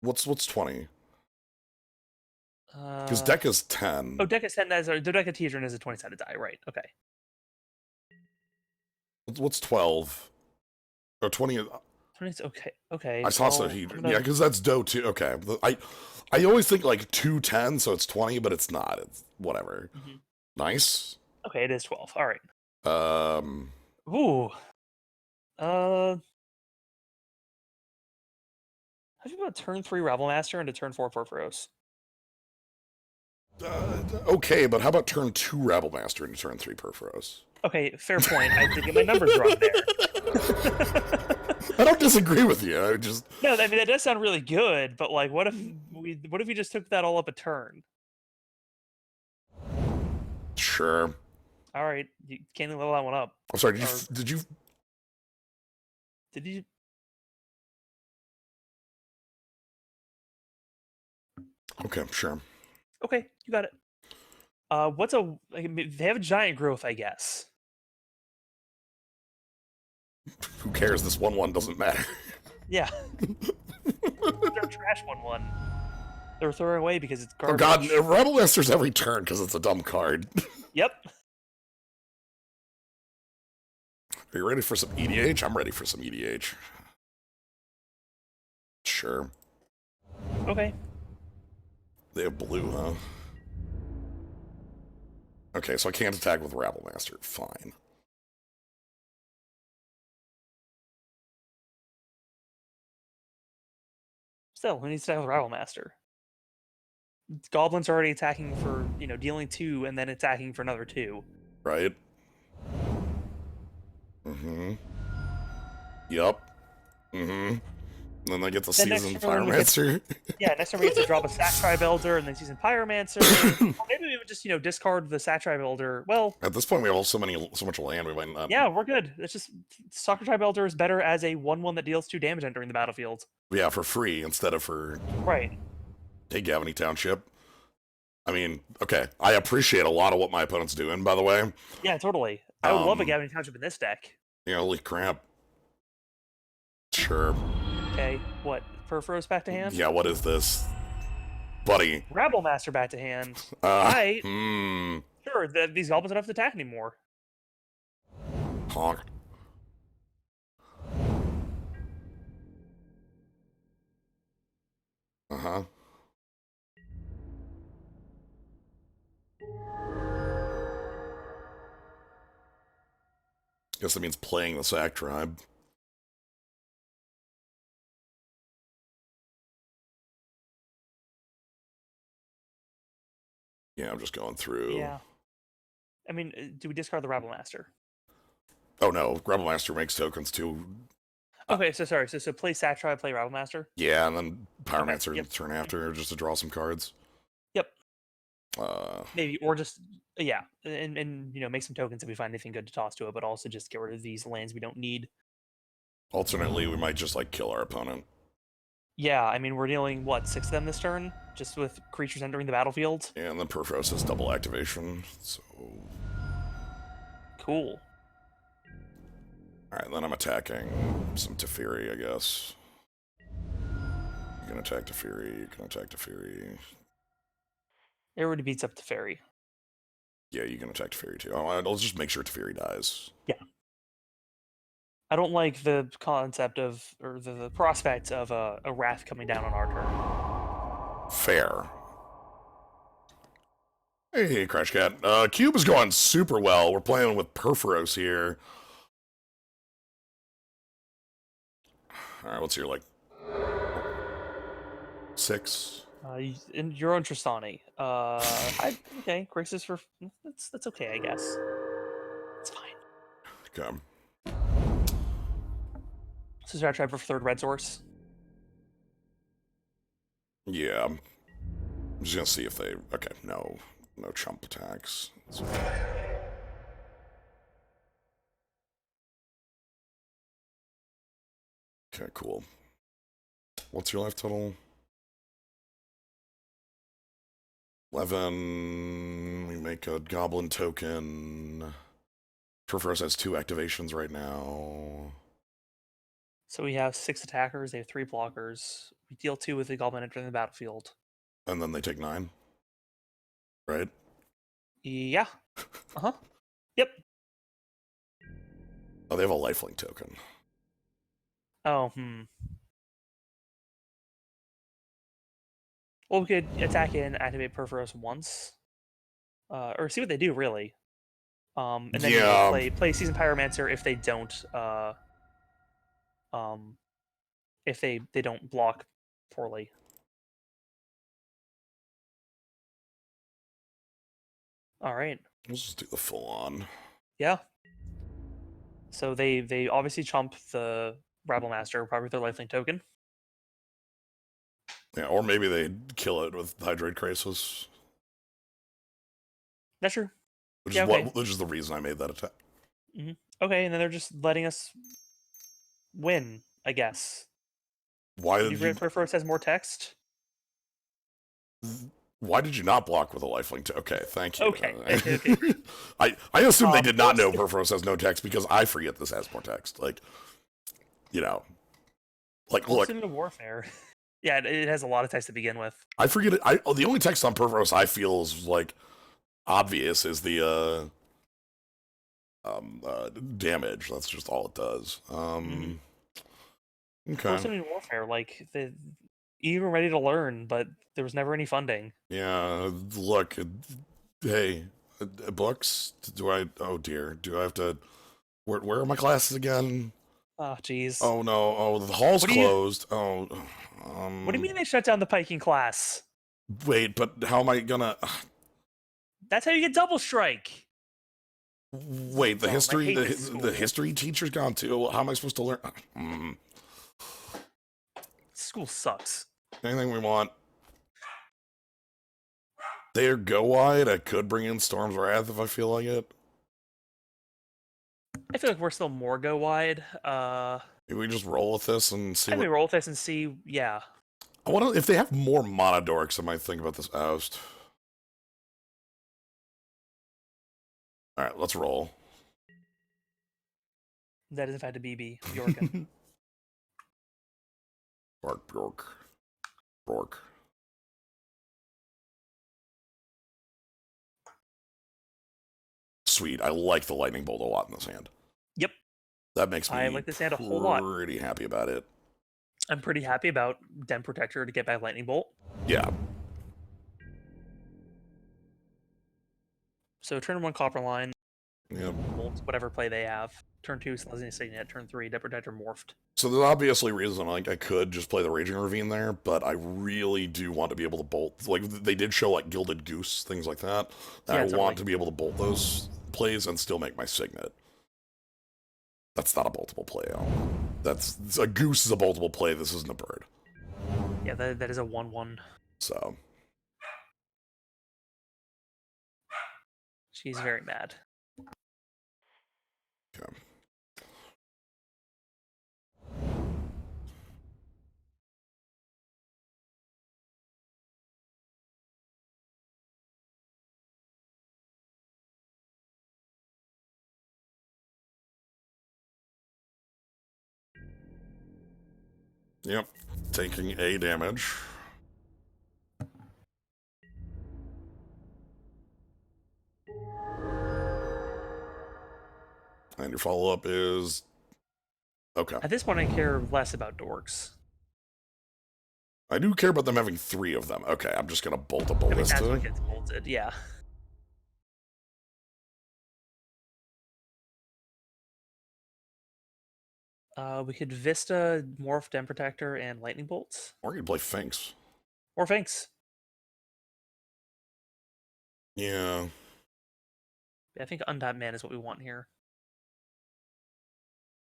What's 20? Because Deca's 10. Oh, Deca's 10. Dodecahedron is a 20-sided die, right? Okay. What's 12? Or 20? 20. Okay. I saw Dodecahedron. Yeah, because that's Do too. Okay. I always think like 210, so it's 20, but it's not. It's whatever. Mm-hmm. Nice. Okay, it is 12. All right. Ooh. How do you about turn 3 Rabble Master into turn 4 Perforos? Okay, but how about turn 2 Rabble Master into turn 3 Perforos? Okay, fair point. I did get my numbers wrong there. I don't disagree with you. No, I mean that does sound really good, but like, what if we just took that all up a turn? Sure. All right, you can't even level that one up. I'm sorry. Did you? Okay, sure. Okay, you got it. They have a giant growth, I guess. Who cares? This 1/1 doesn't matter. Yeah. They're trash 1/1. They're throwing away because it's garbage. Oh god, Rebel Master's every turn because it's a dumb card. Yep. Are you ready for some EDH? I'm ready for some EDH. Sure. Okay. They have blue, huh? Okay, so I can't attack with Rabble Master. Fine. Still, who needs to tackle the Rabble Master? Goblins are already attacking for, dealing 2 and then attacking for another 2. Right? Mm-hmm. Yup. Mm-hmm. Then they get the Seasoned Pyromancer. Next turn we get to drop a Sack Elder and then Seasoned Pyromancer. Or maybe we would just, discard the Sack Elder. Well, at this point we have so much land we might not. Yeah, we're good. It's just Soccer Elder is better as a 1/1 that deals 2 damage entering the battlefield. Yeah, for free instead of for right. Hey, Gavany Township. I mean, okay, I appreciate a lot of what my opponent's doing, by the way. Yeah, totally. I would love a Gavany Township in this deck. Yeah, holy crap. Sure. Okay, what? Perforos back to hand? Yeah, what is this? Buddy. Rabble Master back to hand. Sure, these goblins don't have to attack anymore. Honk. Uh-huh. Guess that means playing the Sack Tribe. Yeah, I'm just going through. Yeah. I mean, do we discard the Rabble Master? Oh no, Rabble Master makes tokens too. Okay, so sorry. So play Sack Tribe, play Rabble Master? Yeah, and then Pyromancer the turn after just to draw some cards. Yep. Maybe, or just, yeah, and make some tokens if we find anything good to toss to it, but also just get rid of these lands we don't need. Alternately, we might just, kill our opponent. Yeah, I mean, we're dealing, 6 of them this turn? Just with creatures entering the battlefield? Yeah, and then Perforos has double activation, so... Cool. Alright, then I'm attacking some Teferi, I guess. You can attack Teferi, you can attack Teferi. It already beats up Teferi. Yeah, you can attack Teferi too. I'll just make sure Teferi dies. Yeah. I don't like the concept of, or the prospect of a Wrath coming down on our turn. Fair. Hey, Crash Cat. Cube is going super well. We're playing with Perforos here. Alright, what's your, 6? In your own Tristani. Okay, Grixis for... That's okay, I guess. It's fine. Okay. So should I try for 3rd red source? Yeah. I'm just gonna see if they... Okay, no chump attacks. Okay, cool. What's your life total? 11. We make a goblin token. Perforos has 2 activations right now. So we have 6 attackers, they have 3 blockers. We deal 2 with the goblin entering the battlefield. And then they take 9? Right? Yeah. Uh-huh. Yep. Oh, they have a lifelink token. Oh, Well, we could attack and activate Perforos once. Or see what they do, really. And then play Seasoned Pyromancer if they don't, if they don't block poorly. All right. Let's just do the full on. Yeah. So they obviously chump the Rabble Master, probably with their lifelink token. Yeah, or maybe they kill it with Hydrate Crisis. That's true. Which is the reason I made that attack. Mm-hmm. Okay, and then they're just letting us win, I guess. Why did you... Perforos has more text? Why did you not block with a lifelink? Okay, thank you. Okay. I assume they did not know Perforos has no text because I forget this has more text. Look. It's in the Warfare. Yeah, it has a lot of text to begin with. I forget it. The only text on Perforos I feel is obvious is the damage. That's just all it does. Okay. It's in Warfare, you were ready to learn, but there was never any funding. Yeah, look, hey, books. Oh dear, do I have to? Where are my classes again? Oh, jeez. Oh no! Oh, the hall's closed. Oh, What do you mean they shut down the piking class? Wait, but how am I gonna... That's how you get double strike. Wait, the history teacher's gone too. How am I supposed to learn? School sucks. Anything we want. There, go wide. I could bring in Storm's Wrath if I feel like it. I feel like we're still more go wide. Maybe we just roll with this and see. We roll with this and see. Yeah. I wonder if they have more mana dorks. I might think about this oust. All right, let's roll. That is in fact a BB. Bjorken. Bork. Sweet. I like the lightning bolt a lot in this hand. Yep. That makes me like this hand a whole lot. Pretty happy about it. I'm pretty happy about Den Protector to get back lightning bolt. Yeah. So turn 1 copper line. Yep. Bolt, whatever play they have. Turn 2 Selesnya Signet. Turn 3 Den Protector morphed. So there's obviously reason like I could just play the Raging Ravine there, but I really do want to be able to bolt. Like they did show like Gilded Goose, things like that. And I want to be able to bolt those plays and still make my Signet. That's not a boltable play. That's a goose is a boltable play. This isn't a bird. Yeah, that is a 1/1. So she's very mad. Okay. Yep, taking A damage. And your follow-up is... Okay. At this point, I care less about dorks. I do care about them having 3 of them. Okay, I'm just going to bolt a Ballista. That's what gets bolted, yeah. We could Vista, Morph, Den Protector, and Lightning Bolts. Or you could play Finks. Or Finks. Yeah. I think Untapped Man is what we want here.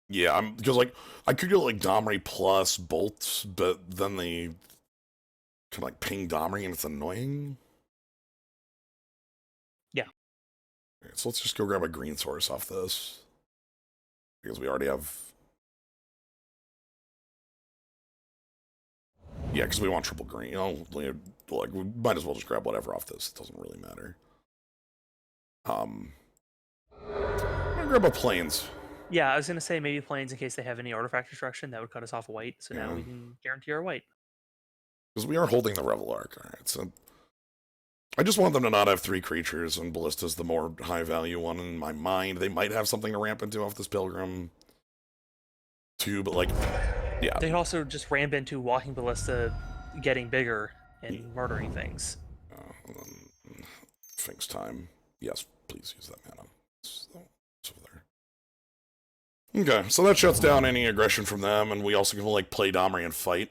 Yeah, because like I could go like Domri plus Bolts, but then they kind of like ping Domri and it's annoying. Yeah. Okay, so let's just go grab a green source off this. Because we already have... Yeah, because we want triple green. Like, we might as well just grab whatever off this. It doesn't really matter. I'm gonna grab a Plains. Yeah, I was gonna say maybe Plains in case they have any artifact destruction that would cut us off a white. So now we can guarantee our white. Because we are holding the Revel Arc. Alright, so I just want them to not have 3 creatures, and Ballista's the more high-value one in my mind. They might have something to ramp into off this Pilgrim, too, but, like, yeah. They could also just ramp into Walking Ballista getting bigger and murdering things. Finks time. Yes, please use that mana. It's over there. Okay, so that shuts down any aggression from them, and we also can, like, play Domri and fight.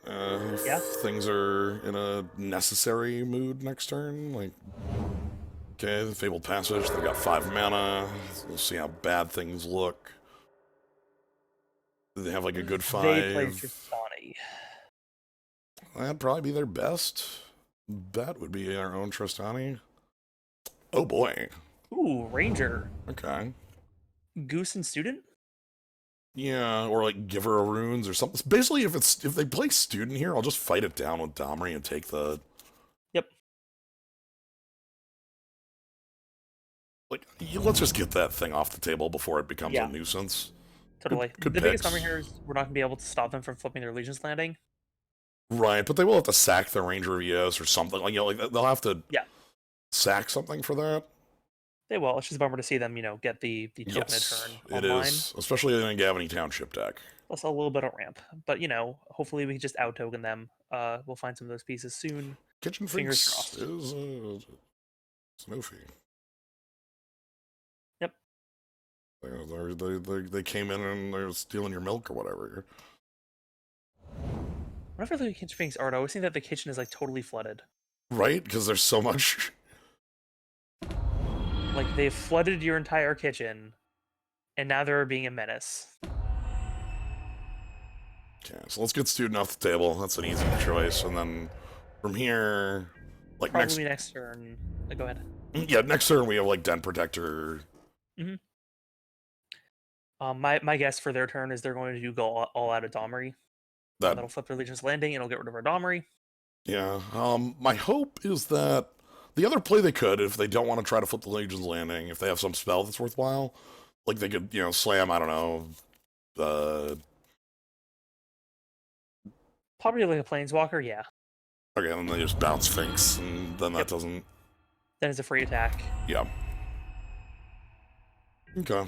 If things are in a necessary mood next turn, like... Okay, the Fabled Passage, they've got 5 mana. We'll see how bad things look. Do they have, like, a good 5? They play Tristani. That'd probably be their best bet, would be our own Tristani. Oh, boy. Ooh, Ranger. Okay. Goose and Student? Yeah, or like Giver of Runes or something. Basically, if they play Student here, I'll just fight it down with Domri and take the... Yep. Like, let's just get that thing off the table before it becomes a nuisance. Totally. Good the picks. biggest problem here is we're not going to be able to stop them from flipping their Legion's Landing. Right, but they will have to sack the Ranger of Eos or something. Like, like they'll have to sack something for that. They will. It's just a bummer to see them, get the token turn online. It is, especially in a Gavany Township deck. Plus a little bit of ramp. But, hopefully we can just out-token them. We'll find some of those pieces soon. Kitchen Fingers Finks crossed. is Sanofi. Yep. They came in and they're stealing your milk or whatever. Whenever the kitchen makes art, I always think that the kitchen is like totally flooded. Right? Because there's so much. Like they've flooded your entire kitchen, and now they're being a menace. Okay, so let's get student off the table. That's an easy choice. And then from here, like probably next turn. Go ahead. Yeah, next turn we have like Den Protector. Mm-hmm. My guess for their turn is they're going to do go all out of Domri. That'll flip their Legion's Landing, and it'll get rid of our Domri. Yeah. My hope is that the other play they could, if they don't want to try to flip the Legion's Landing, if they have some spell that's worthwhile, like they could, slam, I don't know, probably like a Planeswalker, yeah. Okay, and then they just bounce Sphinx, and then that doesn't... Then it's a free attack. Yeah. Okay.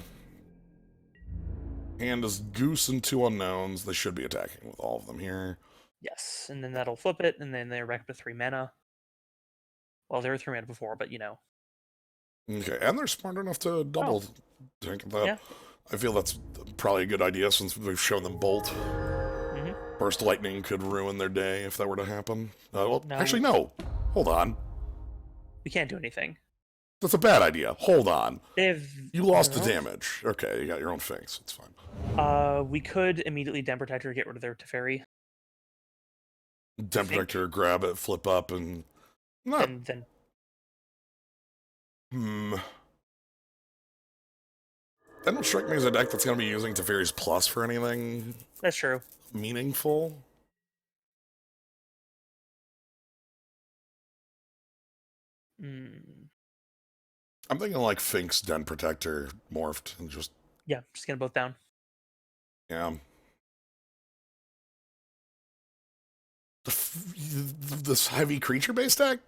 Hand is Goose and 2 unknowns. They should be attacking with all of them here. Yes, and then that'll flip it, and then they're back to 3 mana. Well, they were 3 mana before, but Okay, and they're smart enough to double think that. Yeah. I feel that's probably a good idea since we've shown them Bolt. Burst Lightning could ruin their day if that were to happen. Well, no. Actually, no. Hold on. We can't do anything. That's a bad idea. Hold on. You lost the own damage. Okay, you got your own Sphinx. It's fine. We could immediately Den Protector, get rid of their Teferi. Den Protector, grab it, flip up, and... And then... That don't strike me as a deck that's going to be using Teferi's Plus for anything... That's true. Meaningful. I'm thinking like Finks, Den Protector, morphed, and just... Yeah, just get them both down. Yeah. This heavy creature-based deck?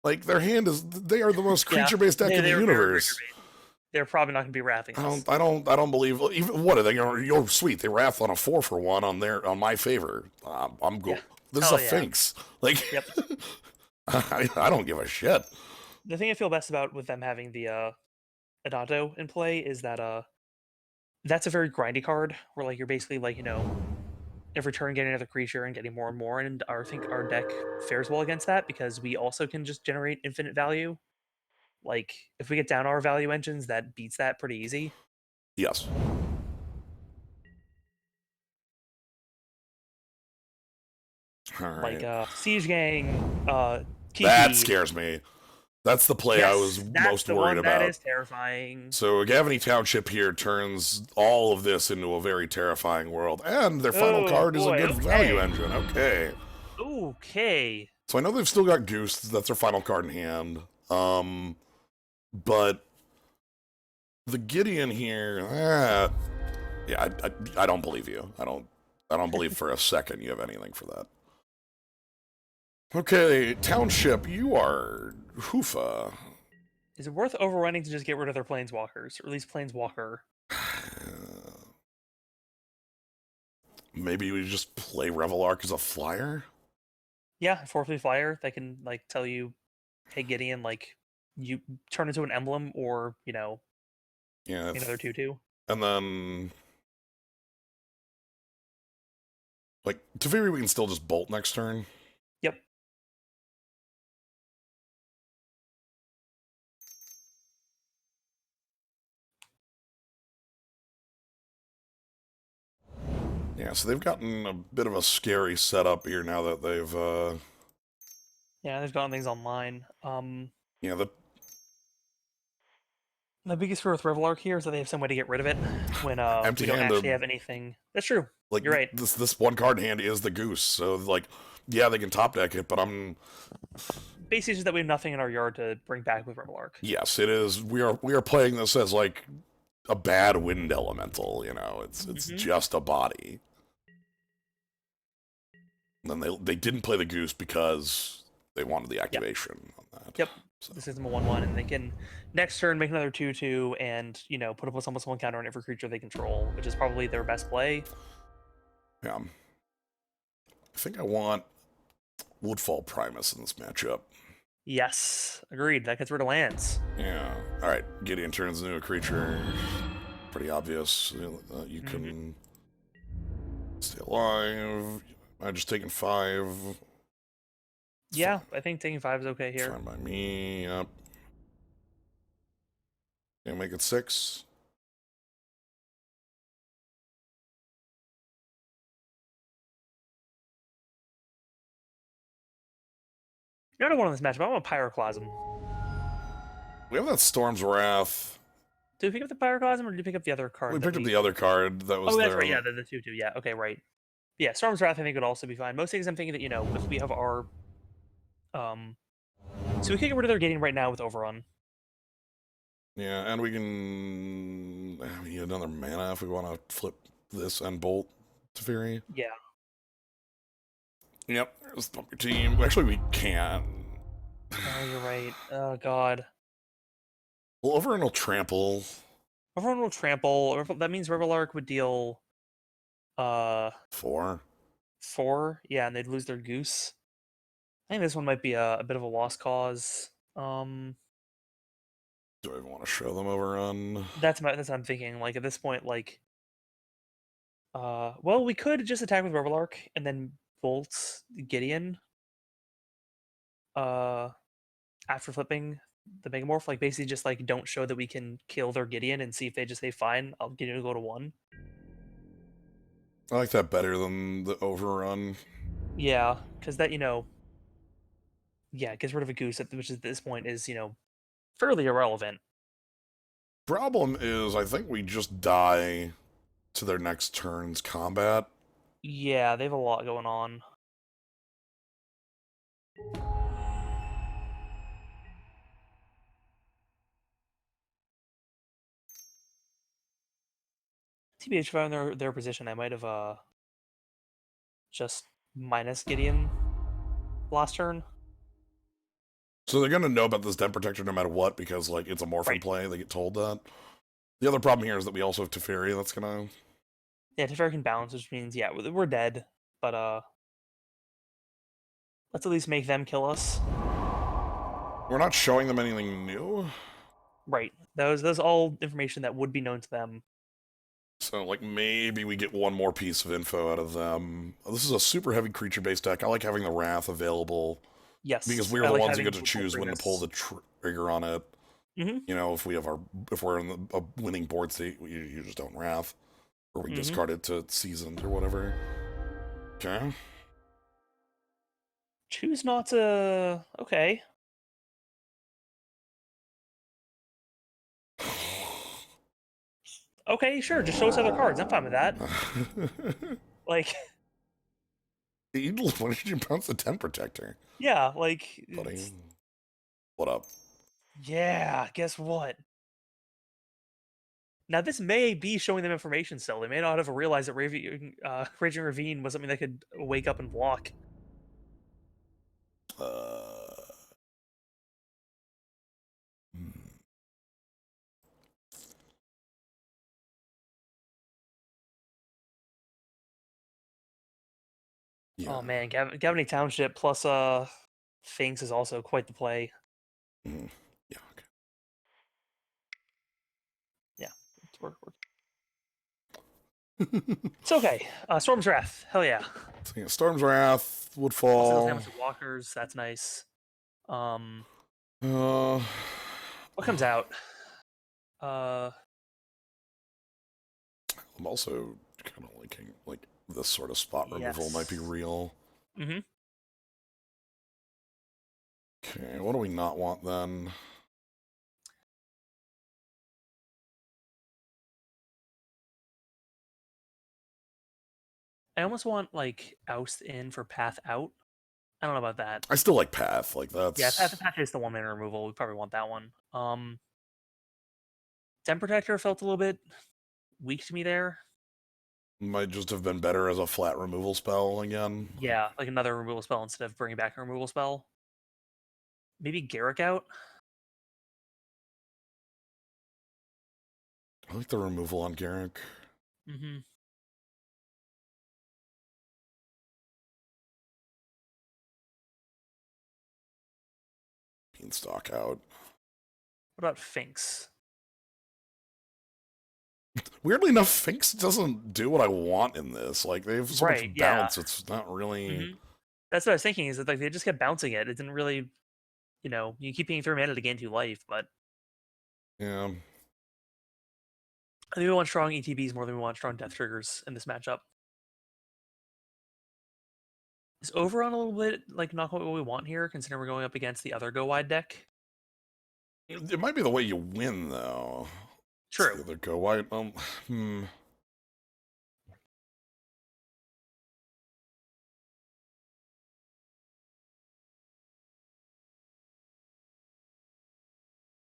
Like, their hand is... They are the most creature-based deck in the universe. They're probably not going to be wrathing us. I don't believe... Even, what are they? You're sweet. They wrath on a 4-for-1 on my favor. I'm good. Yeah. This is a Finks. Like... Yep. I don't give a shit. The thing I feel best about with them having the Adato in play is that that's a very grindy card where like you're basically like every turn getting another creature and getting more and more, and I think our deck fares well against that because we also can just generate infinite value. Like if we get down our value engines, that beats that pretty easy. Yes. All right. Like Siege Gang, Kiki. That scares me. That's the play I was most worried about. That is terrifying. So Gavany Township here turns all of this into a very terrifying world, and their final card is a good value engine. Okay. Okay. So I know they've still got Goose. That's their final card in hand. But the Gideon here, yeah, I don't believe you. I don't believe for a second you have anything for that. Okay, Township, you are Hoofa. Is it worth overrunning to just get rid of their Planeswalkers? Or at least Planeswalker? Maybe we just play Revelark as a flyer? Yeah, 4/3 flyer. They can, like, tell you, hey, Gideon, like, you turn into an emblem or, yeah, another 2/2. And then... Like, Teferi we can still just bolt next turn. Yep. Yeah, so they've gotten a bit of a scary setup here now that they've, Yeah, they've gotten things online. Yeah, the biggest fear with Revelark here is that they have some way to get rid of it when we don't actually have anything. That's true. Like, you're right. This one card in hand is the Goose, so, like, yeah, they can top deck it, but I'm... Basically, it's just that we have nothing in our yard to bring back with Revelark. Yes, it is. We are playing this as, like, a bad wind elemental, It's just a body. And then they didn't play the Goose because they wanted the activation on that. Yep. So. This is them a 1/1, and they can next turn make another 2/2 and put up a almost one counter on every creature they control, which is probably their best play. Yeah. I think I want Woodfall Primus in this matchup. Yes, agreed. That gets rid of lands. Yeah. All right. Gideon turns into a creature. Pretty obvious. You can Stay alive. I just taken 5. It's yeah, fine. I think taking 5 is okay here. Fine by me. Yep. Can make it 6. You don't want this matchup. I want Pyroclasm. We have that Storm's Wrath. Did we pick up the Pyroclasm, or did you pick up the other card? We picked up the other card that was there. Oh, that's there. right. Yeah, the 2/2. Yeah. Okay. Right. Yeah, Storm's Wrath I think would also be fine. Most things I'm thinking that if we have our so we can get rid of their gating right now with Overrun. Yeah, and we can need another mana if we want to flip this and Bolt Teferi. Yeah. Yep, there's the your team. Actually, we can't. Oh, you're right. Oh God. Well, Overrun will trample. Overrun will trample. That means Revelark would deal 4. 4. Yeah, and they'd lose their Goose. I think this one might be a bit of a lost cause. Do I even want to show them Overrun? That's what I'm thinking. Like at this point, like, well, we could just attack with Revelark and then bolt Gideon. After flipping the Megamorph, like basically just like don't show that we can kill their Gideon and see if they just say fine, I'll Gideon will go to 1. I like that better than the Overrun. Yeah, because that yeah, it gets rid of a Goose, which at this point is fairly irrelevant. Problem is, I think we just die to their next turn's combat. Yeah, they have a lot going on. TBH, if I were in their position, I might have just minus Gideon last turn. So they're gonna know about this Den Protector no matter what, because like it's a Morphin play, they get told that. The other problem here is that we also have Teferi that's gonna... Yeah, Teferi can balance, which means, yeah, we're dead. But, let's at least make them kill us. We're not showing them anything new? Right. Those all information that would be known to them. So, like, maybe we get one more piece of info out of them. This is a super heavy creature-based deck. I like having the Wrath available. Yes. Because we're the ones who get to choose when to pull the trigger on it. Mm-hmm. You know, if we're in a winning board state, you just don't Wrath. Or we discard it to Seasoned or whatever. Okay. Choose not to... Okay. Okay, sure. Just show us other cards. I'm fine with that. Like... Why did you bounce the Den Protector? Yeah, like... Buddy. What up? Yeah, guess what? Now, this may be showing them information still. They may not have realized that Raging Ravine was something they could wake up and block. Yeah. Oh man, Gavany Township plus Finks is also quite the play. Mm. Yeah. Okay. Yeah, it's work. It's okay. Storm's Wrath. Hell yeah. So, yeah, Storm's Wrath, Woodfall. Also damage to walkers. That's nice. What comes out? I'm also kind of liking this sort of spot removal might be real. Mm-hmm. Okay, what do we not want then? I almost want like Oust in for Path Out. I don't know about that. I still like Path. Like that's... Yeah, Path is the 1-mana removal. We probably want that one. Den Protector felt a little bit weak to me there. Might just have been better as a flat removal spell again. Yeah, like another removal spell instead of bringing back a removal spell. Maybe Garrick out. I like the removal on Garrick. Mm-hmm. Beanstalk out. What about Finks? Weirdly enough, Finks doesn't do what I want in this. Like, they have so much bounce, it's not really... That's what I was thinking, is that like they just kept bouncing it. It didn't really, you keep paying 3 mana to gain 2 life, but... Yeah. I think we want strong ETBs more than we want strong death triggers in this matchup. Is Overrun a little bit, like, not what we want here, considering we're going up against the other go-wide deck? It might be the way you win, though. True. It's the other go-wide...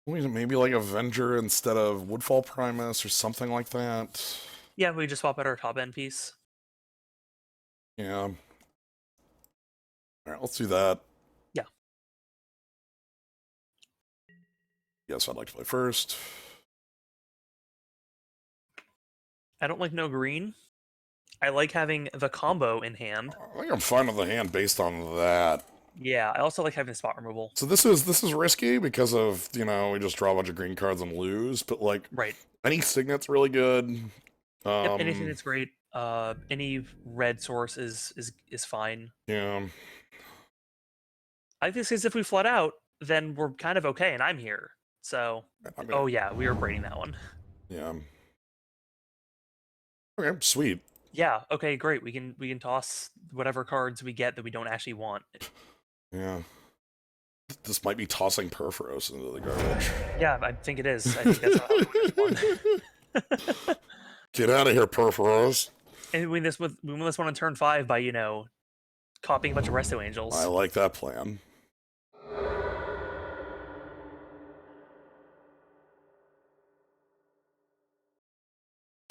Maybe like Avenger instead of Woodfall Primus or something like that. Yeah, we just swap out our top end piece. Yeah. Alright, let's do that. Yeah. Yes, I'd like to play first. I don't like no green. I like having the combo in hand. I think I'm fine with the hand based on that. Yeah, I also like having spot removal. So this is risky because of, we just draw a bunch of green cards and lose, but like any Signet's really good. Yep, anything that's great. Any red source is fine. Yeah. I think because if we flood out, then we're kind of okay, and I'm here. So, oh yeah, we were braiding that one. Yeah. Okay, sweet. Yeah. Okay, great. We can toss whatever cards we get that we don't actually want. Yeah. This might be tossing Perforos into the garbage. Yeah, I think it is. I think that's how this one. Get out of here, Perforos. And we win this one on turn 5 by, copying a bunch of Resto Angels. I like that plan.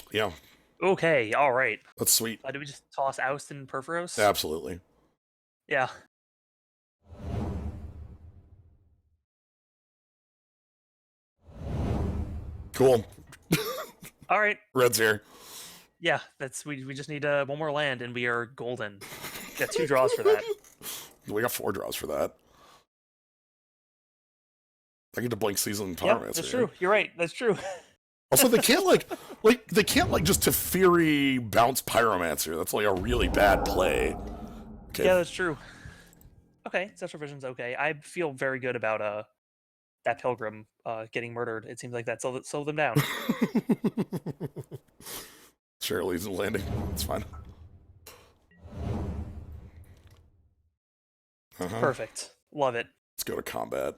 Yeah. Okay, alright. That's sweet. Do we just toss Oust and Perforos? Absolutely. Yeah. Cool. Alright. Red's here. Yeah, we just need one more land and we are golden. Got 2 draws for that. We got 4 draws for that. I get to blink season Pyromancer. Yeah, that's true. You're right. That's true. Also, they can't they can't just Teferi bounce Pyromancer. That's like a really bad play. Okay. Yeah, that's true. Okay, Celestial Vision's okay. I feel very good about that Pilgrim getting murdered. It seems like that slowed them down. Sure, leaves and landing. It's fine. Perfect. Love it. Let's go to combat.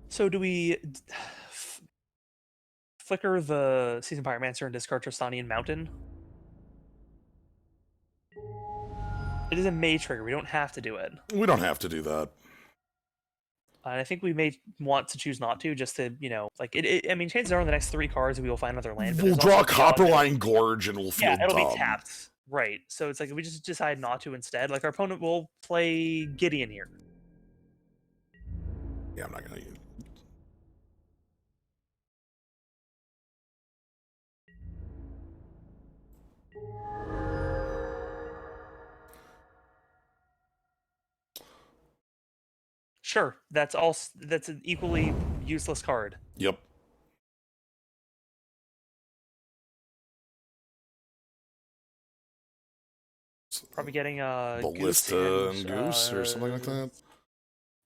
So do we flicker the Seasoned Pyromancer and discard Tristanian Mountain? It is a May trigger. We don't have to do it. We don't have to do that. I think we may want to choose not to, just to, I mean, chances are in the next 3 cards we will find another land. We'll draw Copperline Gorge and we'll feel it'll dumb. be tapped. Right. So it's like if we just decide not to instead, like our opponent will play Gideon here. Yeah, I'm not going to use it. Sure, that's an equally useless card. Yep. Probably getting Ballista and Goose or something like that.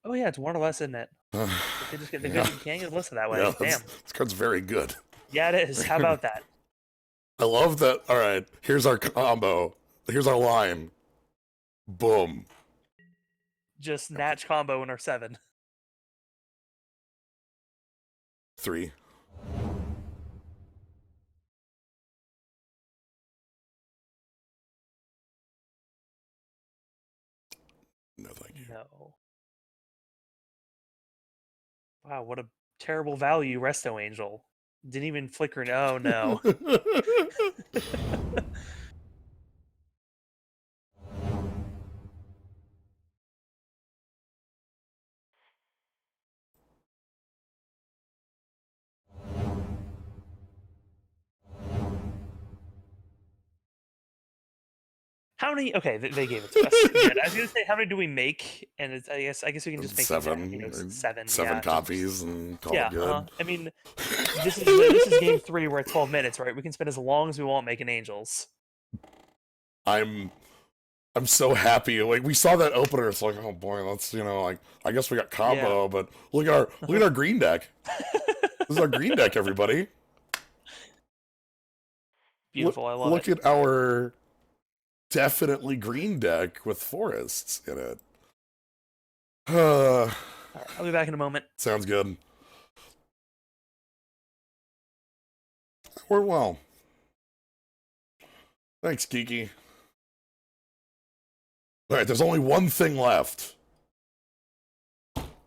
Oh yeah, it's 1 or less, isn't it? They just can't get a Ballista that way. Yeah, damn. This card's very good. Yeah, it is. How about that? I love that. All right, here's our combo. Here's our line. Boom. Just Natch combo in our 7. 3. No, thank you. No. Wow, what a terrible value, Resto Angel. Didn't even flicker. Oh no. How many? Okay, they gave it to us. Yeah, I was gonna say how many do we make, and it's, I guess we can just make 7. you know, 7. 7 Yeah, copies and call it good. I mean, this is game 3. We're at 12 minutes, right? We can spend as long as we want making angels. I'm so happy. Like, we saw that opener, it's like, oh boy, that's, like, I guess we got combo, but look at our green deck. This is our green deck, everybody. Beautiful, I love look it. at our definitely green deck with forests in it. All right, I'll be back in a moment. Sounds good. We're well. Thanks, Kiki. Alright, there's only one thing left.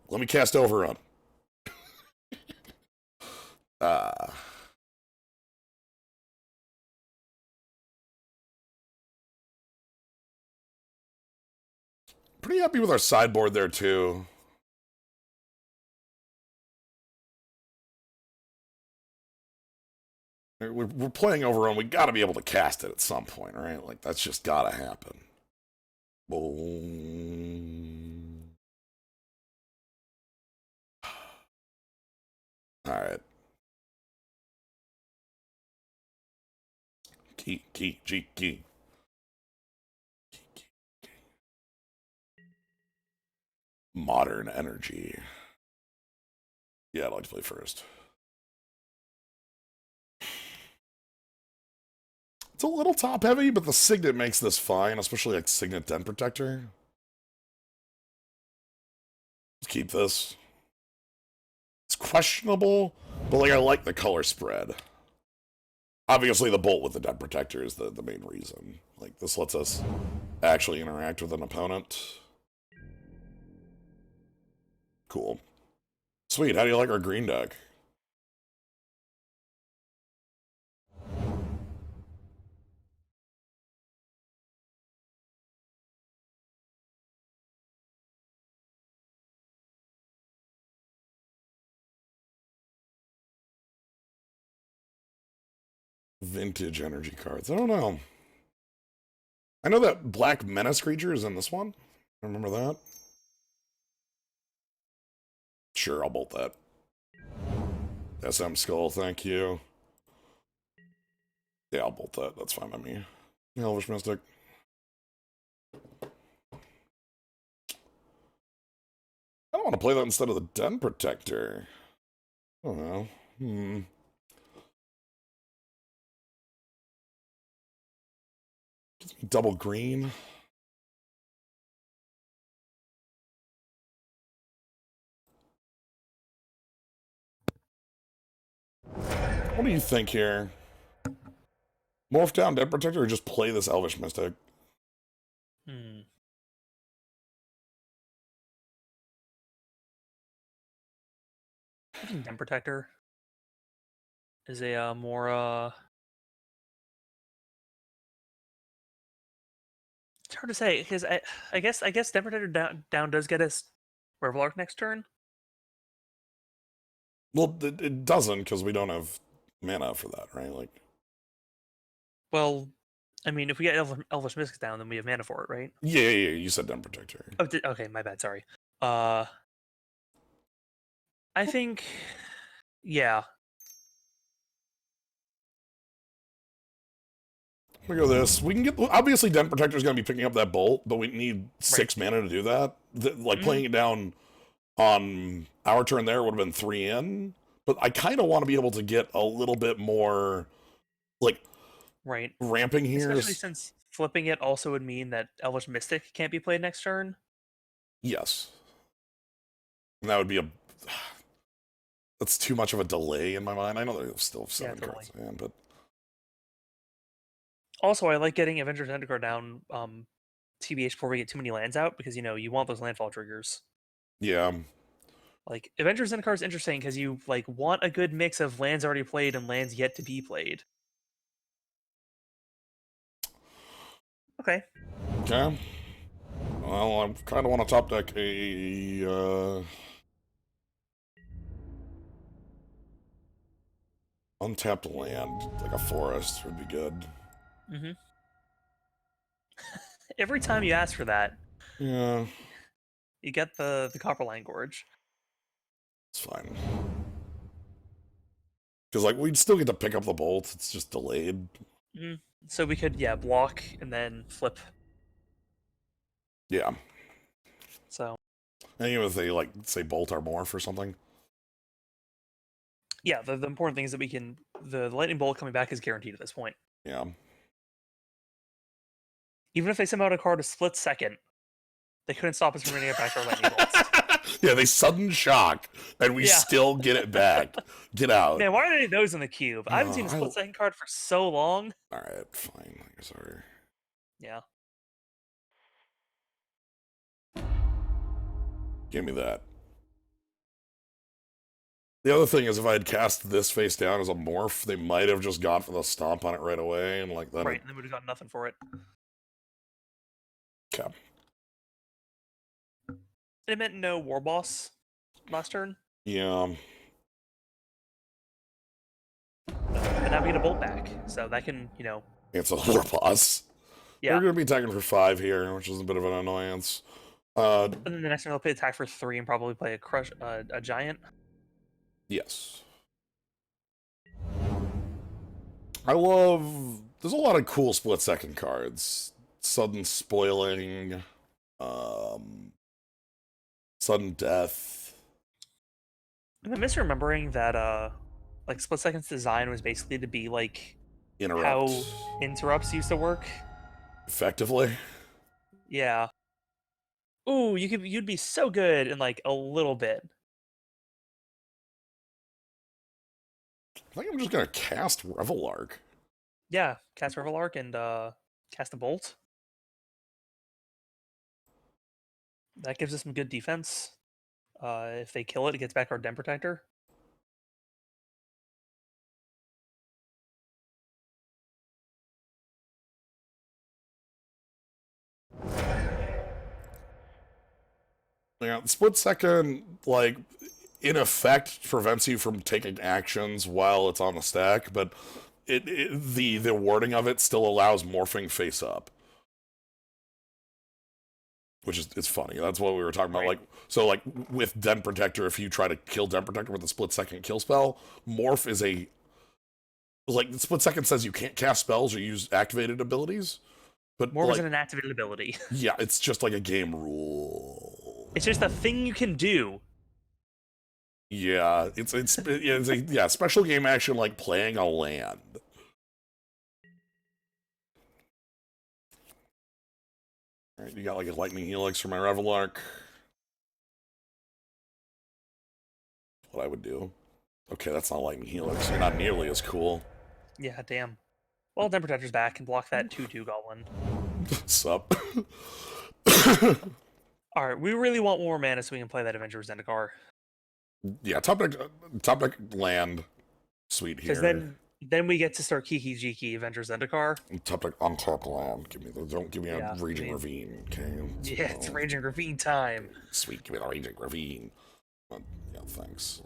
Let me cast Overrun. Pretty happy with our sideboard there, too. We're playing Overrun. We gotta be able to cast it at some point, right? Like, that's just gotta happen. Boom. Alright. Key. Modern energy. Yeah, I'd like to play first. It's a little top heavy, but the Signet makes this fine, especially like Signet Den Protector. Let's keep this. It's questionable, but like I like the color spread. Obviously, the Bolt with the Den Protector is the main reason. Like, this lets us actually interact with an opponent. Cool. Sweet, how do you like our green deck? Vintage energy cards. I don't know. I know that Black Menace creature is in this one. I remember that. Sure, I'll bolt that. SM Skull, thank you. Yeah, I'll bolt that. That's fine by me. Elvish Mystic. I don't want to play that instead of the Den Protector. I don't know. Gives me double green. What do you think here? Morph down Den Protector or just play this Elvish Mystic? I think Den Protector is a more it's hard to say because I guess Den Protector down does get us Revelark next turn. Well, it doesn't because we don't have mana for that, right? Like, well, I mean, if we get Elvish Mystic down, then we have mana for it, right? Yeah. You said Den Protector. Oh, okay, my bad. Sorry. I think, yeah. We go this. We can get, obviously Den Protector is going to be picking up that bolt, but we need 6 mana to do that. Like playing it down on our turn there would have been 3 in, but I kind of want to be able to get a little bit more like ramping here. Especially since flipping it also would mean that Elvish Mystic can't be played next turn. Yes. And that would be that's too much of a delay in my mind. I know there's still 7 cards, man, but also I like getting Avengers Zendikar down TBH before we get too many lands out because you want those landfall triggers. Yeah. Like Avengers Zendikar is interesting because you like want a good mix of lands already played and lands yet to be played. Okay. Well, I kind of want to top deck a untapped land, like a forest would be good. Every time you ask for that, Yeah. you get the Copperline Gorge. It's fine. Because, like, we'd still get to pick up the bolt. It's just delayed. So we could, yeah, block and then flip. Yeah. So. And even if they, like, say bolt or morph or something. Yeah, the important thing is that we can... The lightning bolt coming back is guaranteed at this point. Yeah. Even if they send out a card a split second, they couldn't stop us from running it back to our lightning bolts. Yeah, they sudden shock, and we still get it back. Get out. Man, why are there any of those in the cube? I haven't seen a split second card for so long. Alright, fine. Sorry. Yeah. Give me that. The other thing is, if I had cast this face down as a morph, they might have just gone for the stomp on it right away, and like that. Right, and then we'd have got nothing for it. Okay. It meant no war boss last turn. Yeah. But now we get a bolt back, so that can, you know... It's a war boss. Yeah. We're going to be attacking for 5 here, which is a bit of an annoyance. And then the next turn they'll play attack for 3 and probably play a crush, a giant. Yes. I love... There's a lot of cool split-second cards. Sudden Spoiling. Sudden Death. I'm misremembering that, like, Split Second's design was basically to be, like... Interrupt. How interrupts used to work. Effectively. Yeah. Ooh, you'd be so good in, like, a little bit. I think I'm just gonna cast Revelark. Yeah, cast Revelark and cast a Bolt. That gives us some good defense. If they kill it, it gets back our Den Protector. Yeah, split second, like, in effect, prevents you from taking actions while it's on the stack, but the wording of it still allows morphing face up. Which is, it's funny. That's what we were talking about. Right. Like, so, like, with Den Protector, if you try to kill Den Protector with a split second kill spell, morph is a... Like, the split second says you can't cast spells or use activated abilities. But Morph like, isn't an activated ability. Yeah, it's just like a game rule. It's just a thing you can do. Yeah, it's a special game action like playing a land. Alright, you got like a Lightning Helix for my Revelark. What I would do. Okay, that's not Lightning Helix. You're not nearly as cool. Yeah, damn. Well, Den Protector's back and block that 2/2 Goblin. Sup? Alright, we really want more mana so we can play that Avengers Zendikar. Yeah, top deck land. Sweet here. Because then we get to start Kiki Jiki Avengers Zendikar. Top deck on top land. Don't give me a Raging Ravine, okay? Yeah, it's Raging Ravine time. Sweet, give me the Raging Ravine. Yeah, thanks.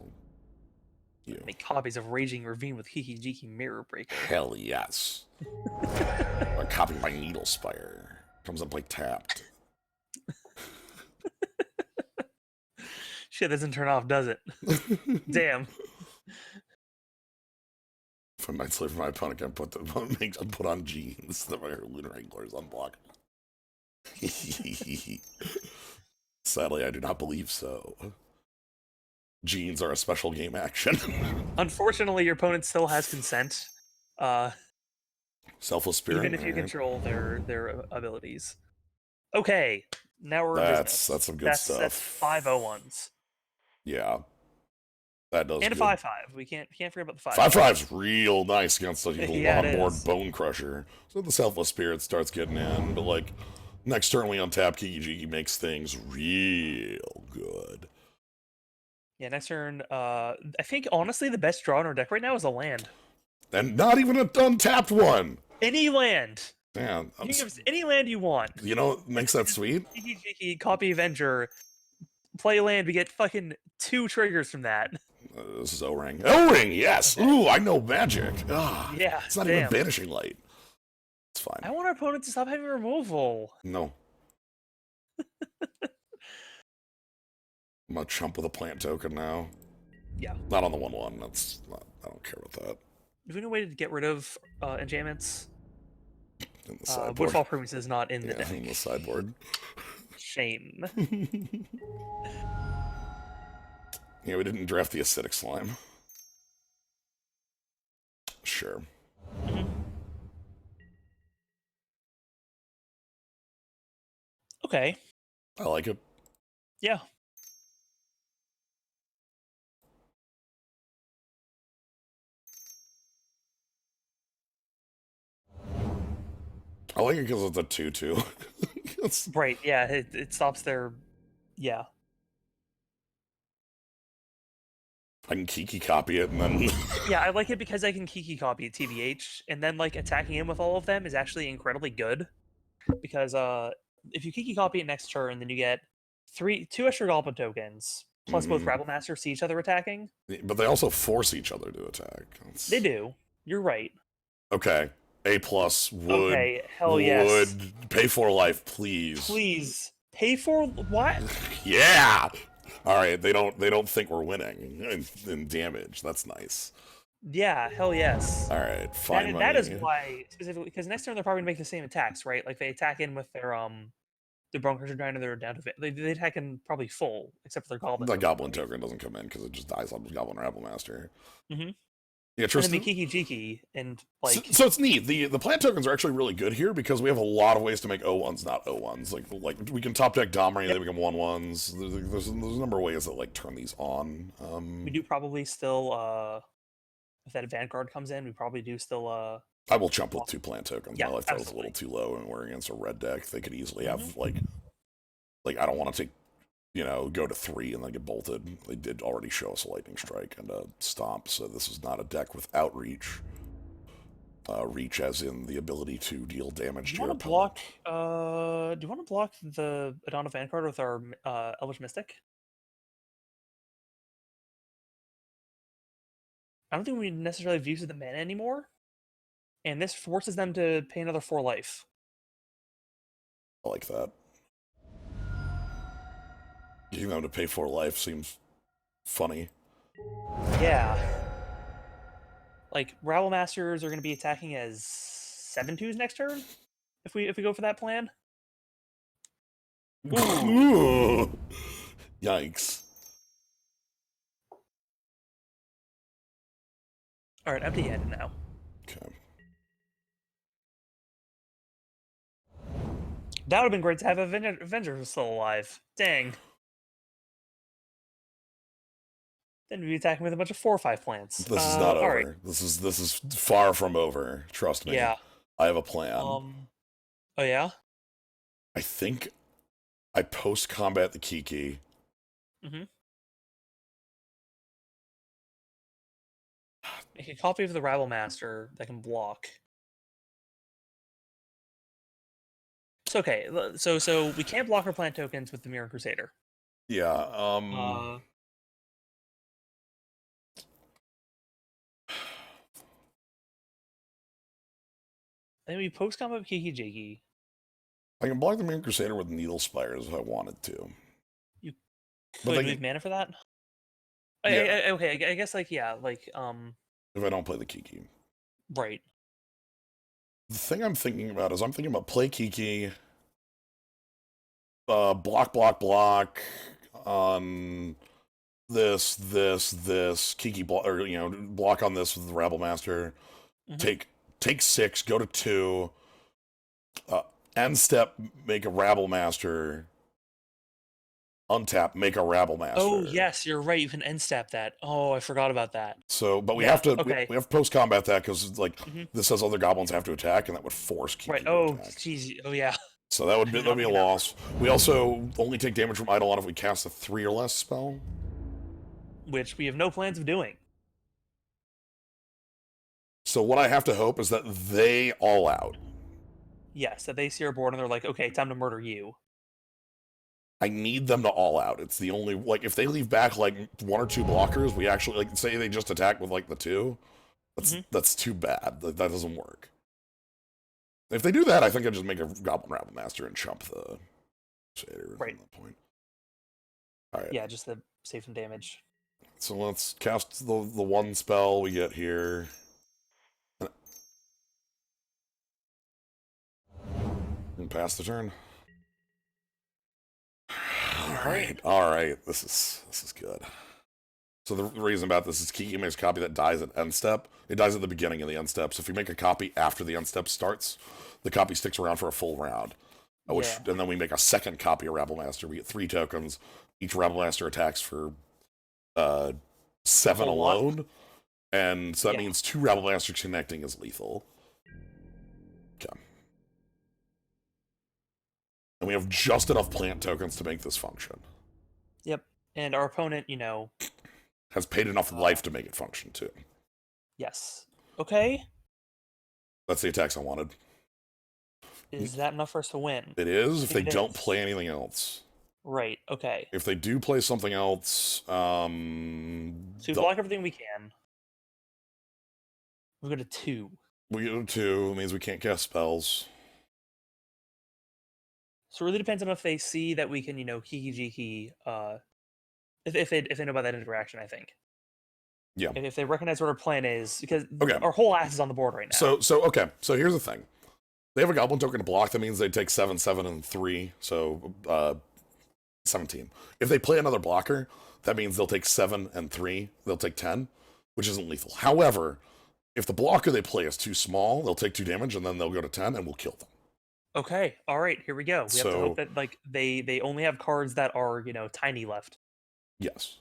Yeah. Make copies of Raging Ravine with Kiki Jiki Mirror Breaker. Hell yes. A copy by Needle Spire. Comes up like tapped. Shit doesn't turn off, does it? Damn. From my slave, my opponent can put on jeans that my Lunar Angler is unblocked. Sadly, I do not believe so. Jeans are a special game action. Unfortunately, your opponent still has consent. Selfless Spirit. Even if you control their abilities. Okay, now we're in business. That's some good stuff. That's 5/01s. Yeah. That does and good. A 5/5. We can't forget about the 5/5. 5/5's real nice against the onboard Bone Crusher. So the Selfless Spirit starts getting in, but like next turn we untap Kiki Jiki makes things real good. Yeah, next turn, I think honestly the best draw in our deck right now is a land. And not even an untapped one. Any land. Damn. You can give us any land you want. You know what makes that sweet? Kiki Jiki, copy Avenger, play land, we get fucking 2 triggers from that. This is O-Ring. O-Ring, yes! Okay. Ooh, I know magic. Ah, yeah, it's not even Banishing Light. It's fine. I want our opponent to stop having removal. No. I'm gonna chump with a plant token now. Yeah. Not on the 1/1. That's not. I don't care about that. Is there any way to get rid of enchantments? In the sideboard. Woodfall Premium is not in the deck. In the sideboard. Shame. Yeah, we didn't draft the acidic slime. Sure. Okay. I like it. Yeah. I like it because it's a 2/2. Right, yeah, it stops their... Yeah. I can Kiki copy it and then... Yeah, I like it because I can Kiki copy it, TBH, and then, like, attacking him with all of them is actually incredibly good. Because, if you Kiki copy it next turn, then you get 2 extra Goblin tokens, plus both Rabble Masters see each other attacking. But they also force each other to attack. They do. You're right. Okay. A+ would... Okay, hell yes. Would pay for life, please. Please. Pay for what? Yeah! Alright, they don't think we're winning in damage. That's nice. Yeah, hell yes. Alright, fine. That is why, specifically, because next turn they're probably going to make the same attacks, right? Like, they attack in with their Bunkers are down to their down to... They attack in probably full, except for their Goblin. The Goblin token doesn't come in because it just dies on Goblin Rabble Master. Mm-hmm. Yeah, Tristan. And then Kiki Jiki, and like... So it's neat. The plant tokens are actually really good here because we have a lot of ways to make O1s not O1s. Like we can top deck Domri and they become 1/1s. There's a number of ways that like turn these on. We do probably still if that Vanguard comes in, we probably do still I will jump with 2 plant tokens. Yeah, My life was a little too low and we're against a red deck. They could easily have like I don't want to take, go to 3 and then get bolted. They did already show us a Lightning Strike and a Stomp, so this is not a deck without reach. Reach as in the ability to deal damage to your opponent. Do you want to block the Adana Vanguard with our Elvish Mystic? I don't think we necessarily have use of the mana anymore, and this forces them to pay another 4 life. I like that. Getting them to pay 4 life seems funny. Yeah. Like, Rabble Masters are going to be attacking as 7/2s next turn, if we go for that plan. Ooh. Yikes. Alright, empty-handed now. Okay. That would have been great to have Avenger still alive. Dang. Then we'd be attacking with a bunch of 4 or 5 plants. This is not over. Right. This is far from over. Trust me. Yeah. I have a plan. Oh yeah? I think I post-combat the Kiki. Mm-hmm. Make a copy of the Rabble Master that can block. It's okay. So we can't block our plant tokens with the Mirror Crusader. Yeah, Then we post-combat Kiki Jiki. I can block the Mirror Crusader with Needle Spires if I wanted to. You could leave mana for that? Yeah. Okay, I guess, yeah, if I don't play the Kiki. Right. The thing I'm thinking about is I'm thinking about play Kiki, block on this, Kiki block, or, block on this with the Rabble Master, take 6, go to 2, end step, make a Rabble Master, untap, make a Rabble Master. Oh yes, you're right. You can end step that. Oh, I forgot about that. So, but we have to we have to post combat that because this says other goblins have to attack, and that would force Kiki right. to Oh, attack. jeez. Oh yeah. So that'd be a loss. We also only take damage from Eidolon if we cast a 3 or less spell, which we have no plans of doing. So what I have to hope is that they all out. Yes, that they see our board and they're like, okay, time to murder you. I need them to all out. It's the only, if they leave back 1 or 2 blockers, we actually, say they just attack with the 2, that's too bad. That doesn't work. If they do that, I think I just make a Goblin Rabble Master and chump the shader Right. at that point. All right. Yeah, just to save some damage. So let's cast the one spell we get here. And pass the turn. All right. This is good. So the reason about this is Kiki makes a copy that dies at end step. It dies at the beginning of the end step. So if you make a copy after the end step starts, the copy sticks around for a full round. Yeah. And then we make a second copy of Rabble Master. We get 3 tokens. Each Rabble Master attacks for 7 alone. And so that means 2 Rabble Masters connecting is lethal. Okay. And we have just enough plant tokens to make this function. Yep. And our opponent, has paid enough life to make it function, too. Yes. Okay. That's the attacks I wanted. Is that enough for us to win? It is, if they don't play anything else. Right, okay. If they do play something else, so we block everything we can. We go to 2. We go to 2, it means we can't cast spells. So it really depends on if they see that we can, Kiki-Jiki, if they know about that interaction, I think. Yeah. If they recognize what our plan is, because our whole ass is on the board right now. So here's the thing. They have a Goblin token to block, that means they take 7, 7, and 3, so 17. If they play another blocker, that means they'll take 7 and 3, they'll take 10, which isn't lethal. However, if the blocker they play is too small, they'll take 2 damage, and then they'll go to 10, and we'll kill them. Okay, all right, here we go. We have to hope that they only have cards that are tiny left. Yes.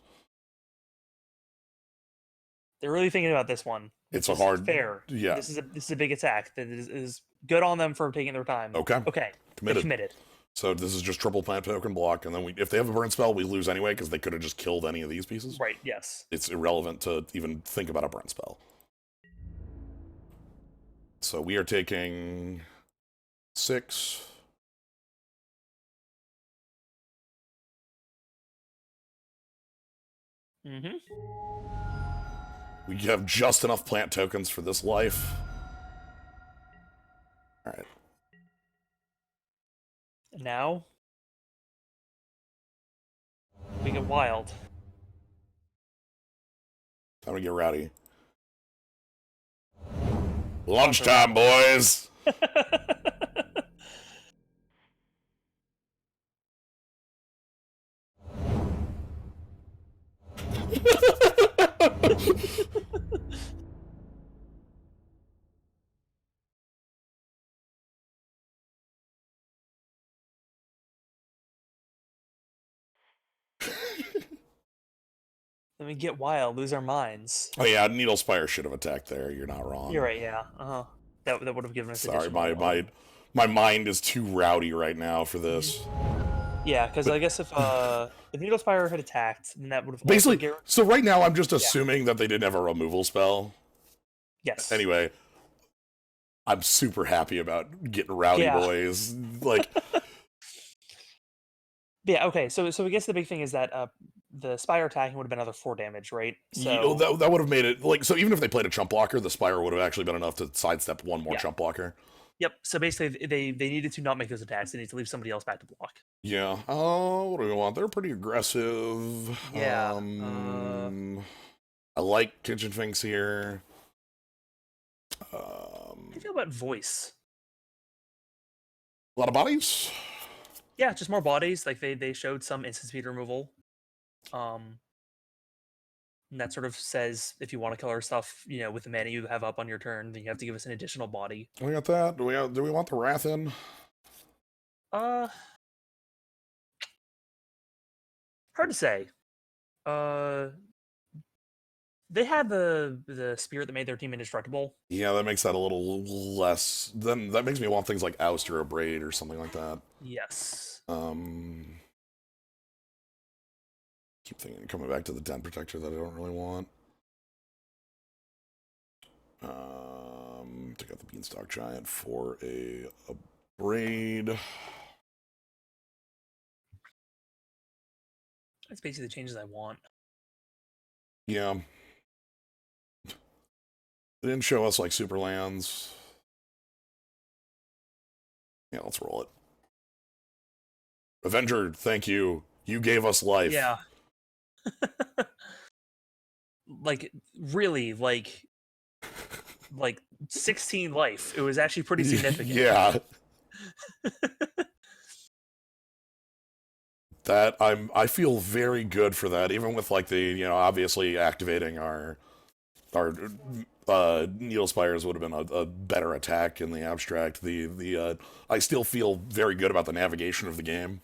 They're really thinking about this one. It's a hard fair. Yeah. This is a big attack. That is good on them for taking their time. Okay. Okay. Committed. So this is just triple plant token block, and then if they have a burn spell, we lose anyway because they could have just killed any of these pieces. Right. Yes. It's irrelevant to even think about a burn spell. So we are taking 6. Mm-hmm. We have just enough plant tokens for this life. All right. Now we get wild. Time to get rowdy. Lunchtime, boys! Then we get wild, lose our minds. Oh yeah, Needle Spire should have attacked there. You're not wrong. You're right. Yeah. That would have given us. Sorry, my mind is too rowdy right now for this. Yeah, because I guess if Needle Spire had attacked, then that would have basically. So right now, I'm just assuming that they didn't have a removal spell. Yes. Anyway, I'm super happy about getting rowdy, boys. Like. Yeah. Okay. So I guess the big thing is that the Spire attacking would have been another 4 damage, right? So that would have made it so even if they played a chump blocker, the Spire would have actually been enough to sidestep one more chump blocker. Yep. So basically, they needed to not make those attacks. They need to leave somebody else back to block. Yeah. Oh, what do we want? They're pretty aggressive. Yeah. I like Kitchen Finks here. How do you feel about voice? A lot of bodies. Yeah, just more bodies. Like they showed some instant speed removal. And that sort of says if you want to kill our stuff, with the mana you have up on your turn, then you have to give us an additional body. We got that. Do we want the Wrath in? Hard to say. They had the spirit that made their team indestructible. Yeah, that makes that a little less. Then that makes me want things like Oust or a Braid or something like that. Yes. Keep thinking, coming back to the Den Protector that I don't really want. Take out the Beanstalk Giant for a Braid. That's basically the changes I want. Yeah. They didn't show us like super lands. Yeah, let's roll it. Avenger, thank you. You gave us life. Yeah. Like, really, like 16 life. It was actually pretty significant. Yeah. That I feel very good for that, even with like the obviously activating our needle spires would have been a better attack in the abstract. I still feel very good about the navigation of the game.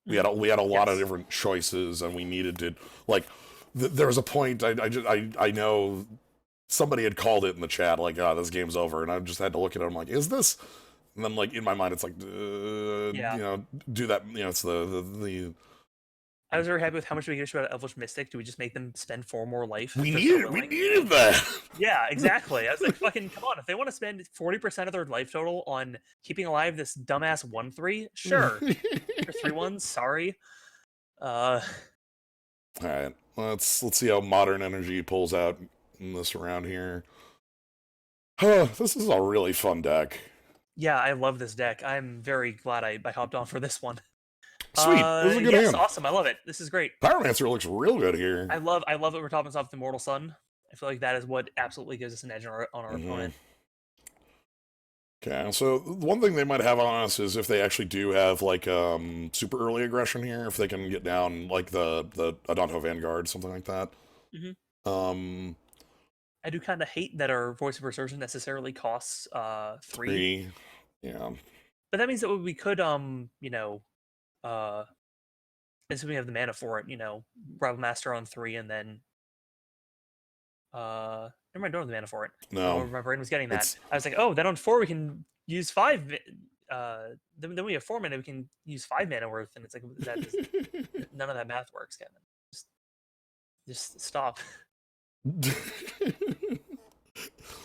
We had a lot of different choices, and we needed to like. There was a point I know somebody had called it in the chat like, "Ah, this game's over," and I just had to look at it. I'm like, "Is this?" And then like in my mind, it's like, do that. It's the. I was very happy with how much we get about Elvish Mystic. Do we just make them spend 4 more life? We needed that. Yeah, exactly. I was like, fucking, come on. If they want to spend 40% of their life total on keeping alive this dumbass 1/3, sure. Or 3/1, sorry. All right, let's see how Modern Energy pulls out in this round here. This is a really fun deck. Yeah, I love this deck. I'm very glad I hopped on for this one. Sweet. This is a good hand. Awesome. I love it. This is great. Pyromancer looks real good here. I love it. We're topping us off with the Immortal Sun. I feel like that is what absolutely gives us an edge on our opponent. Okay, so one thing they might have on us is if they actually do have like super early aggression here, if they can get down like the Adonto Vanguard, something like that. I do kind of hate that our Voice of Resurgence necessarily costs 3. Yeah. But that means that we could as we have the mana for it, Rival Master on 3 and then never mind, don't have the mana for it. No. My brain was getting that. I was like, oh, then on 4 we can use 5 then we have 4 mana, we can use 5 mana worth, and it's like none of that math works, Kevin. Just stop.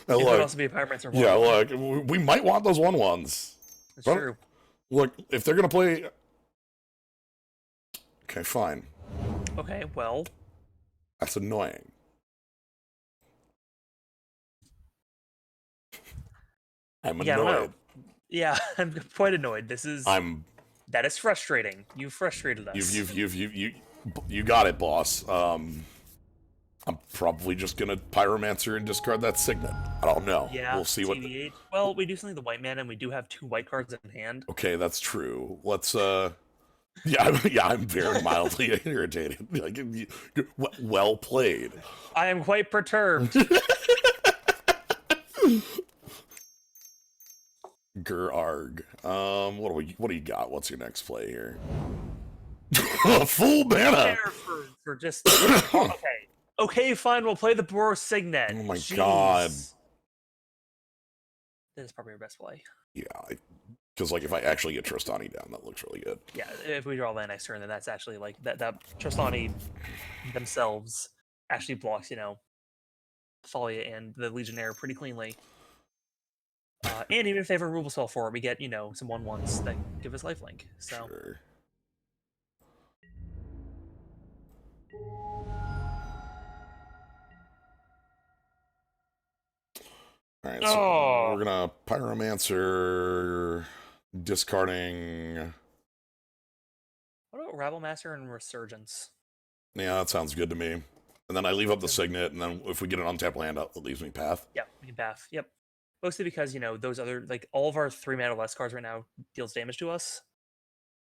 It would also be a Pyromancer. Yeah, look, we might want those 1/1s. That's true. Look, if they're gonna play, okay, fine. Okay, well, that's annoying. I'm annoyed. Yeah, I'm quite annoyed. That is frustrating. You frustrated us. You got it, boss. I'm probably just gonna Pyromancer and discard that Signet. I don't know. Yeah, we'll see what. Well, we do something the white mana, and we do have 2 white cards in hand. Okay, that's true. Let's Yeah, I'm very mildly irritated. Like, well played. I am quite perturbed. Gerarg. What do you got? What's your next play here? Full mana. For just okay, fine. We'll play the Boros Signet. Oh my god. That is probably our best play. Yeah, because like if I actually get Trostani down, that looks really good. Yeah, if we draw land next turn, then that's actually like that Trostani themselves actually blocks, Thalia and the Legionnaire pretty cleanly. And even if they have a removal spell for it, we get, some 1/1s that give us lifelink. So. Sure. Alright, so we're gonna Pyromancer, discarding. What about Rabble Master and Resurgence? Yeah, that sounds good to me. And then I leave up the Signet, and then if we get an untapped land out, it leaves me Path. Yeah, we can Path. Yep. Mostly because, those other, like, all of our 3 mana less cards right now deals damage to us.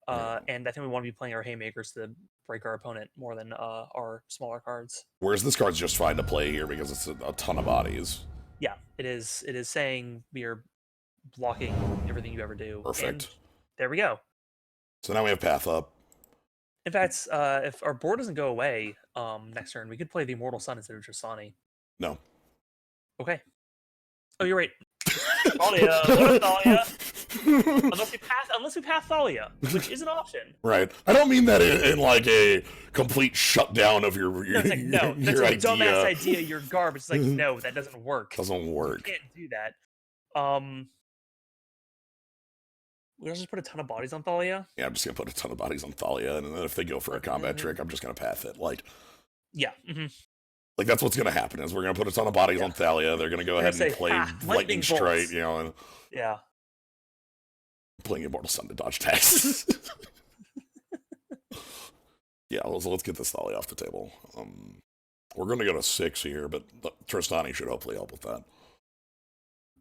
And I think we want to be playing our Haymakers to break our opponent more than our smaller cards. Whereas this card's just fine to play here because it's a ton of bodies. Yeah, it is. It is saying we are blocking everything you ever do. Perfect. And there we go. So now we have Path up. In fact, if our board doesn't go away next turn, we could play the Immortal Sun instead of Trostani. No. Okay. Oh, you're right. Thalia. What Thalia? Unless we path Thalia, which is an option. Right. I don't mean that in like a complete shutdown of your that's a dumbass idea. You're garbage. It's like, no, that doesn't work. Doesn't work. You can't do that. We'll just put a ton of bodies on Thalia. Yeah, I'm just gonna put a ton of bodies on Thalia, and then if they go for a combat trick, I'm just gonna path it. Like. Yeah. Like, that's what's going to happen, is we're going to put a ton of bodies on Thalia. They're going to go ahead and play Lightning Strike, and... Yeah. Playing Immortal Sun to dodge taxes. Yeah, let's get this Thalia off the table. We're going to go to 6 here, but Tristani should hopefully help with that.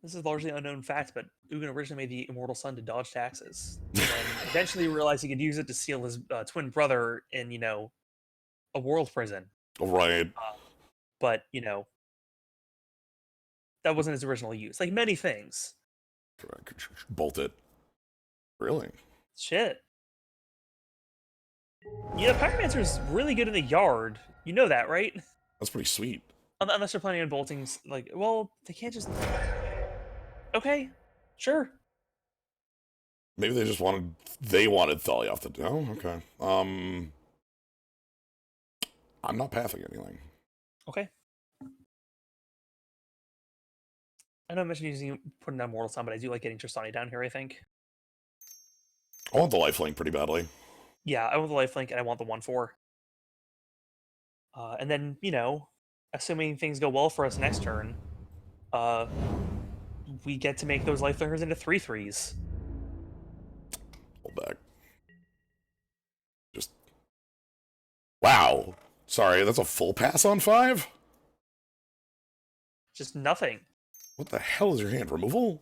This is largely unknown fact, but Ugin originally made the Immortal Sun to dodge taxes. And then eventually realized he could use it to seal his twin brother in, a world prison. Right. But, that wasn't his original use. Like many things. Bolt it. Really? Shit. Yeah, Pyromancer's really good in the yard. You know that, right? That's pretty sweet. Unless they're planning on bolting, they can't just... Okay, sure. Maybe they wanted Thalia off the... Oh, okay. I'm not pathing anything. Okay. I know I mentioned putting down Mortal Sun, but I do like getting Tristani down here, I think. I want the lifelink pretty badly. Yeah, I want the lifelink, and I want the 1/4. And then, assuming things go well for us next turn, we get to make those lifelinkers into 3/3s. Hold back. Just... Wow. Sorry, that's a full pass on 5? Just nothing. What the hell is your hand? Removal?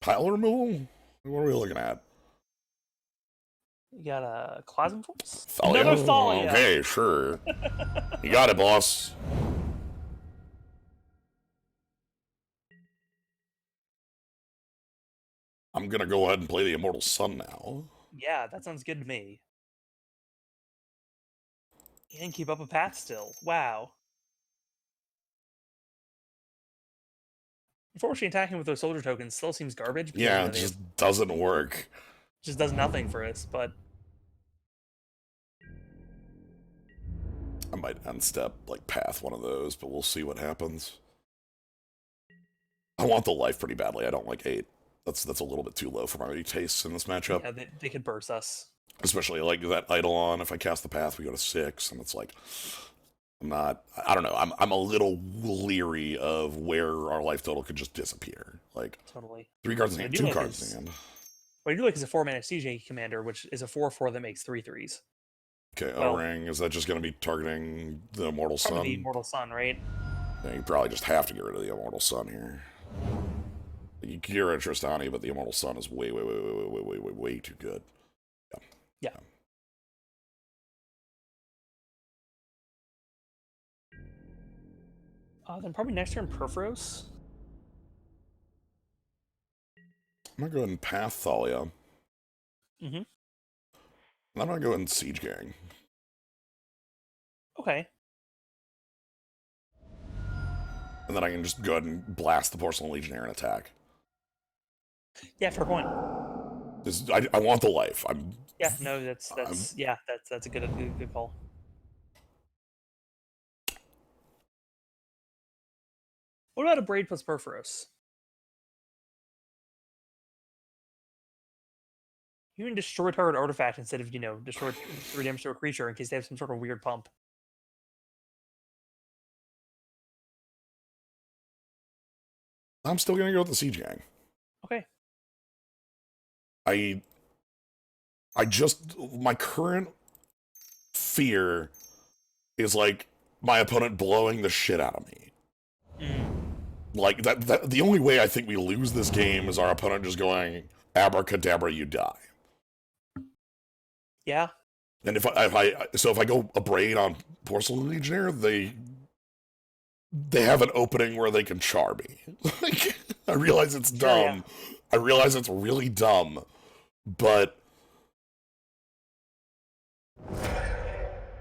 Pile removal? What are we looking at? You got a Plasma Force? Thalia? Another Thalia! Okay, sure. You got it, boss. I'm gonna go ahead and play the Immortal Sun now. Yeah, that sounds good to me. And keep up a path still. Wow. Unfortunately, attacking with those soldier tokens still seems garbage. Because, yeah, it just doesn't work. Just does nothing for us, but... I might unstep, path one of those, but we'll see what happens. I want the life pretty badly. I don't like 8. That's a little bit too low for my tastes in this matchup. Yeah, they could burst us. Especially, that Eidolon, if I cast the path, we go to 6, and it's I don't know, I'm a little leery of where our life total could just disappear. Totally. 3 cards in hand, 2 cards in hand. What I do like is a 4-mana CJ commander, which is a 4/4 that makes 3/3s. Okay, O-Ring, is that just going to be targeting the Immortal Sun? The Immortal Sun, right? Yeah, you probably just have to get rid of the Immortal Sun here. You can get rid of Tristani, but the Immortal Sun is way too good. Yeah. Then probably next turn Perforos. I'm going to go ahead and path Thalia. Mm-hmm. And I'm going to go ahead and Siege Gang. Okay. And then I can just go ahead and blast the Porcelain Legionnaire and attack. Yeah, fair point. I want the life. Yeah, no, that's a good call. What about a Braid plus Perforos? You can destroy target artifact instead of, destroy 3 damage to a creature in case they have some sort of weird pump. I'm still going to go with the Siege Gang. Okay. My current fear is, my opponent blowing the shit out of me. Mm. The only way I think we lose this game is our opponent just going, abracadabra, you die. Yeah. And if I go a Braid on Porcelain Legionnaire, they have an opening where they can char me. I realize it's dumb. Yeah. I realize it's really dumb, but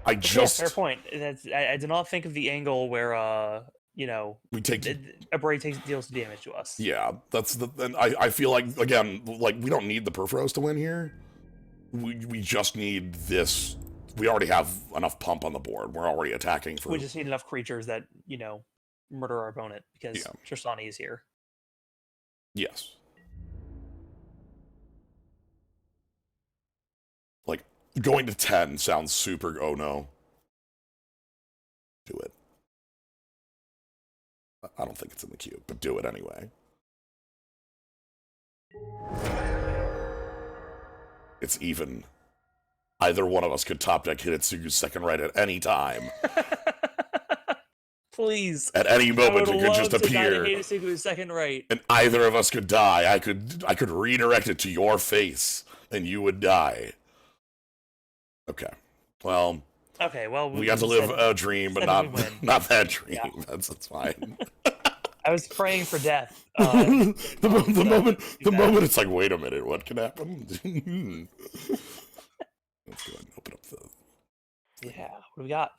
fair point. I did not think of the angle where we take a Braid deals damage to us. Yeah, and I feel like, again, we don't need the Perforos to win here. We just need this. We already have enough pump on the board. We're already attacking for... We just need enough creatures that, murder our opponent, because Tristani is here. Yes. Going to 10 sounds super... Oh, no. Do it. I don't think it's in the cube, but do it anyway. It's even. Either one of us could top deck Hidetsugu's second right at any time. Please. At any moment, it could just appear. Hidetsugu's second right. And either of us could die. I could redirect it to your face, and you would die. Okay. Well. Okay. Well, we got to live a dream, but not that dream. Yeah. That's fine. I was praying for death. The moment it's like, wait a minute, what can happen? Let's go ahead and open up the. Yeah, what do we got?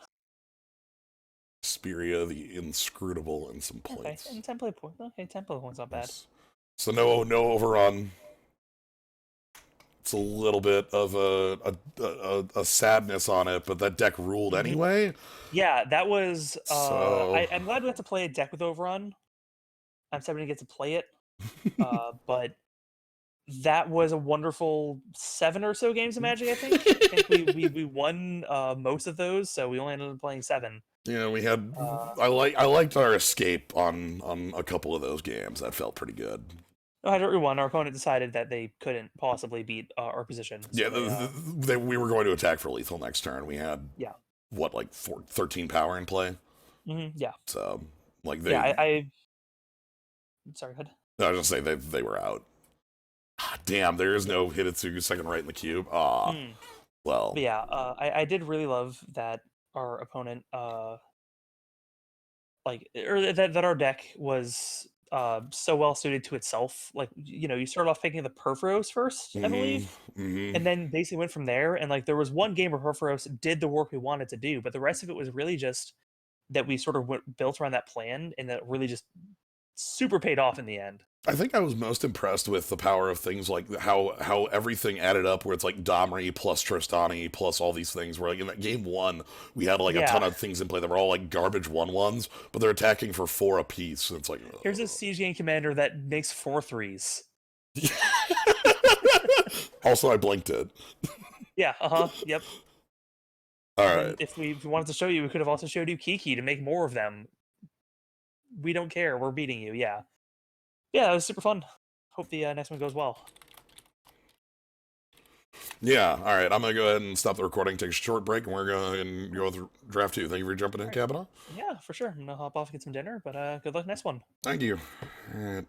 Speria, the inscrutable, and some points. Okay, and 10 play points. Okay, 10 play points, not bad. So no overrun. It's a little bit of a sadness on it, but that deck ruled anyway. Yeah, that was. I'm glad we got to play a deck with overrun. I'm sad we didn't get to play it, but that was a wonderful 7 or so games of Magic. I think we won most of those, so we only ended up playing 7. Yeah, we had. I liked our escape on a couple of those games. That felt pretty good. We won. Our opponent decided that they couldn't possibly beat our position. So yeah, we were going to attack for lethal next turn. We had what, like 13 power in play. Mm-hmm, yeah. So like they. Yeah, sorry, go ahead. No, I was gonna say they were out. Damn, there is no Hidetsugu second right in the cube. Well. But yeah, I did really love that our opponent, that our deck was so well suited to itself. Like, you started off picking the Perforos first, I believe, and then basically went from there. And like, there was one game where Perforos did the work we wanted to do, but the rest of it was really just that we sort of built around that plan, and that really just super paid off in the end. I think I was most impressed with the power of things like how everything added up, where it's like Domri plus Tristani plus all these things, where like in that game 1 we had like a ton of things in play that were all like garbage 1/1s, but they're attacking for 4 apiece. And it's like, here's a siege game commander that makes 4 3s. Also, I blinked it. Yeah, yep. Alright. If we wanted to show you, we could have also showed you Kiki to make more of them. We don't care, we're beating you, yeah. Yeah, that was super fun. Hope the next one goes well. Yeah, alright, I'm going to go ahead and stop the recording, take a short break, and we're going to go with draft 2. Thank you for jumping in, Kabanaw. Yeah, for sure. I'm going to hop off and get some dinner, but good luck next one. Thank you. Alright.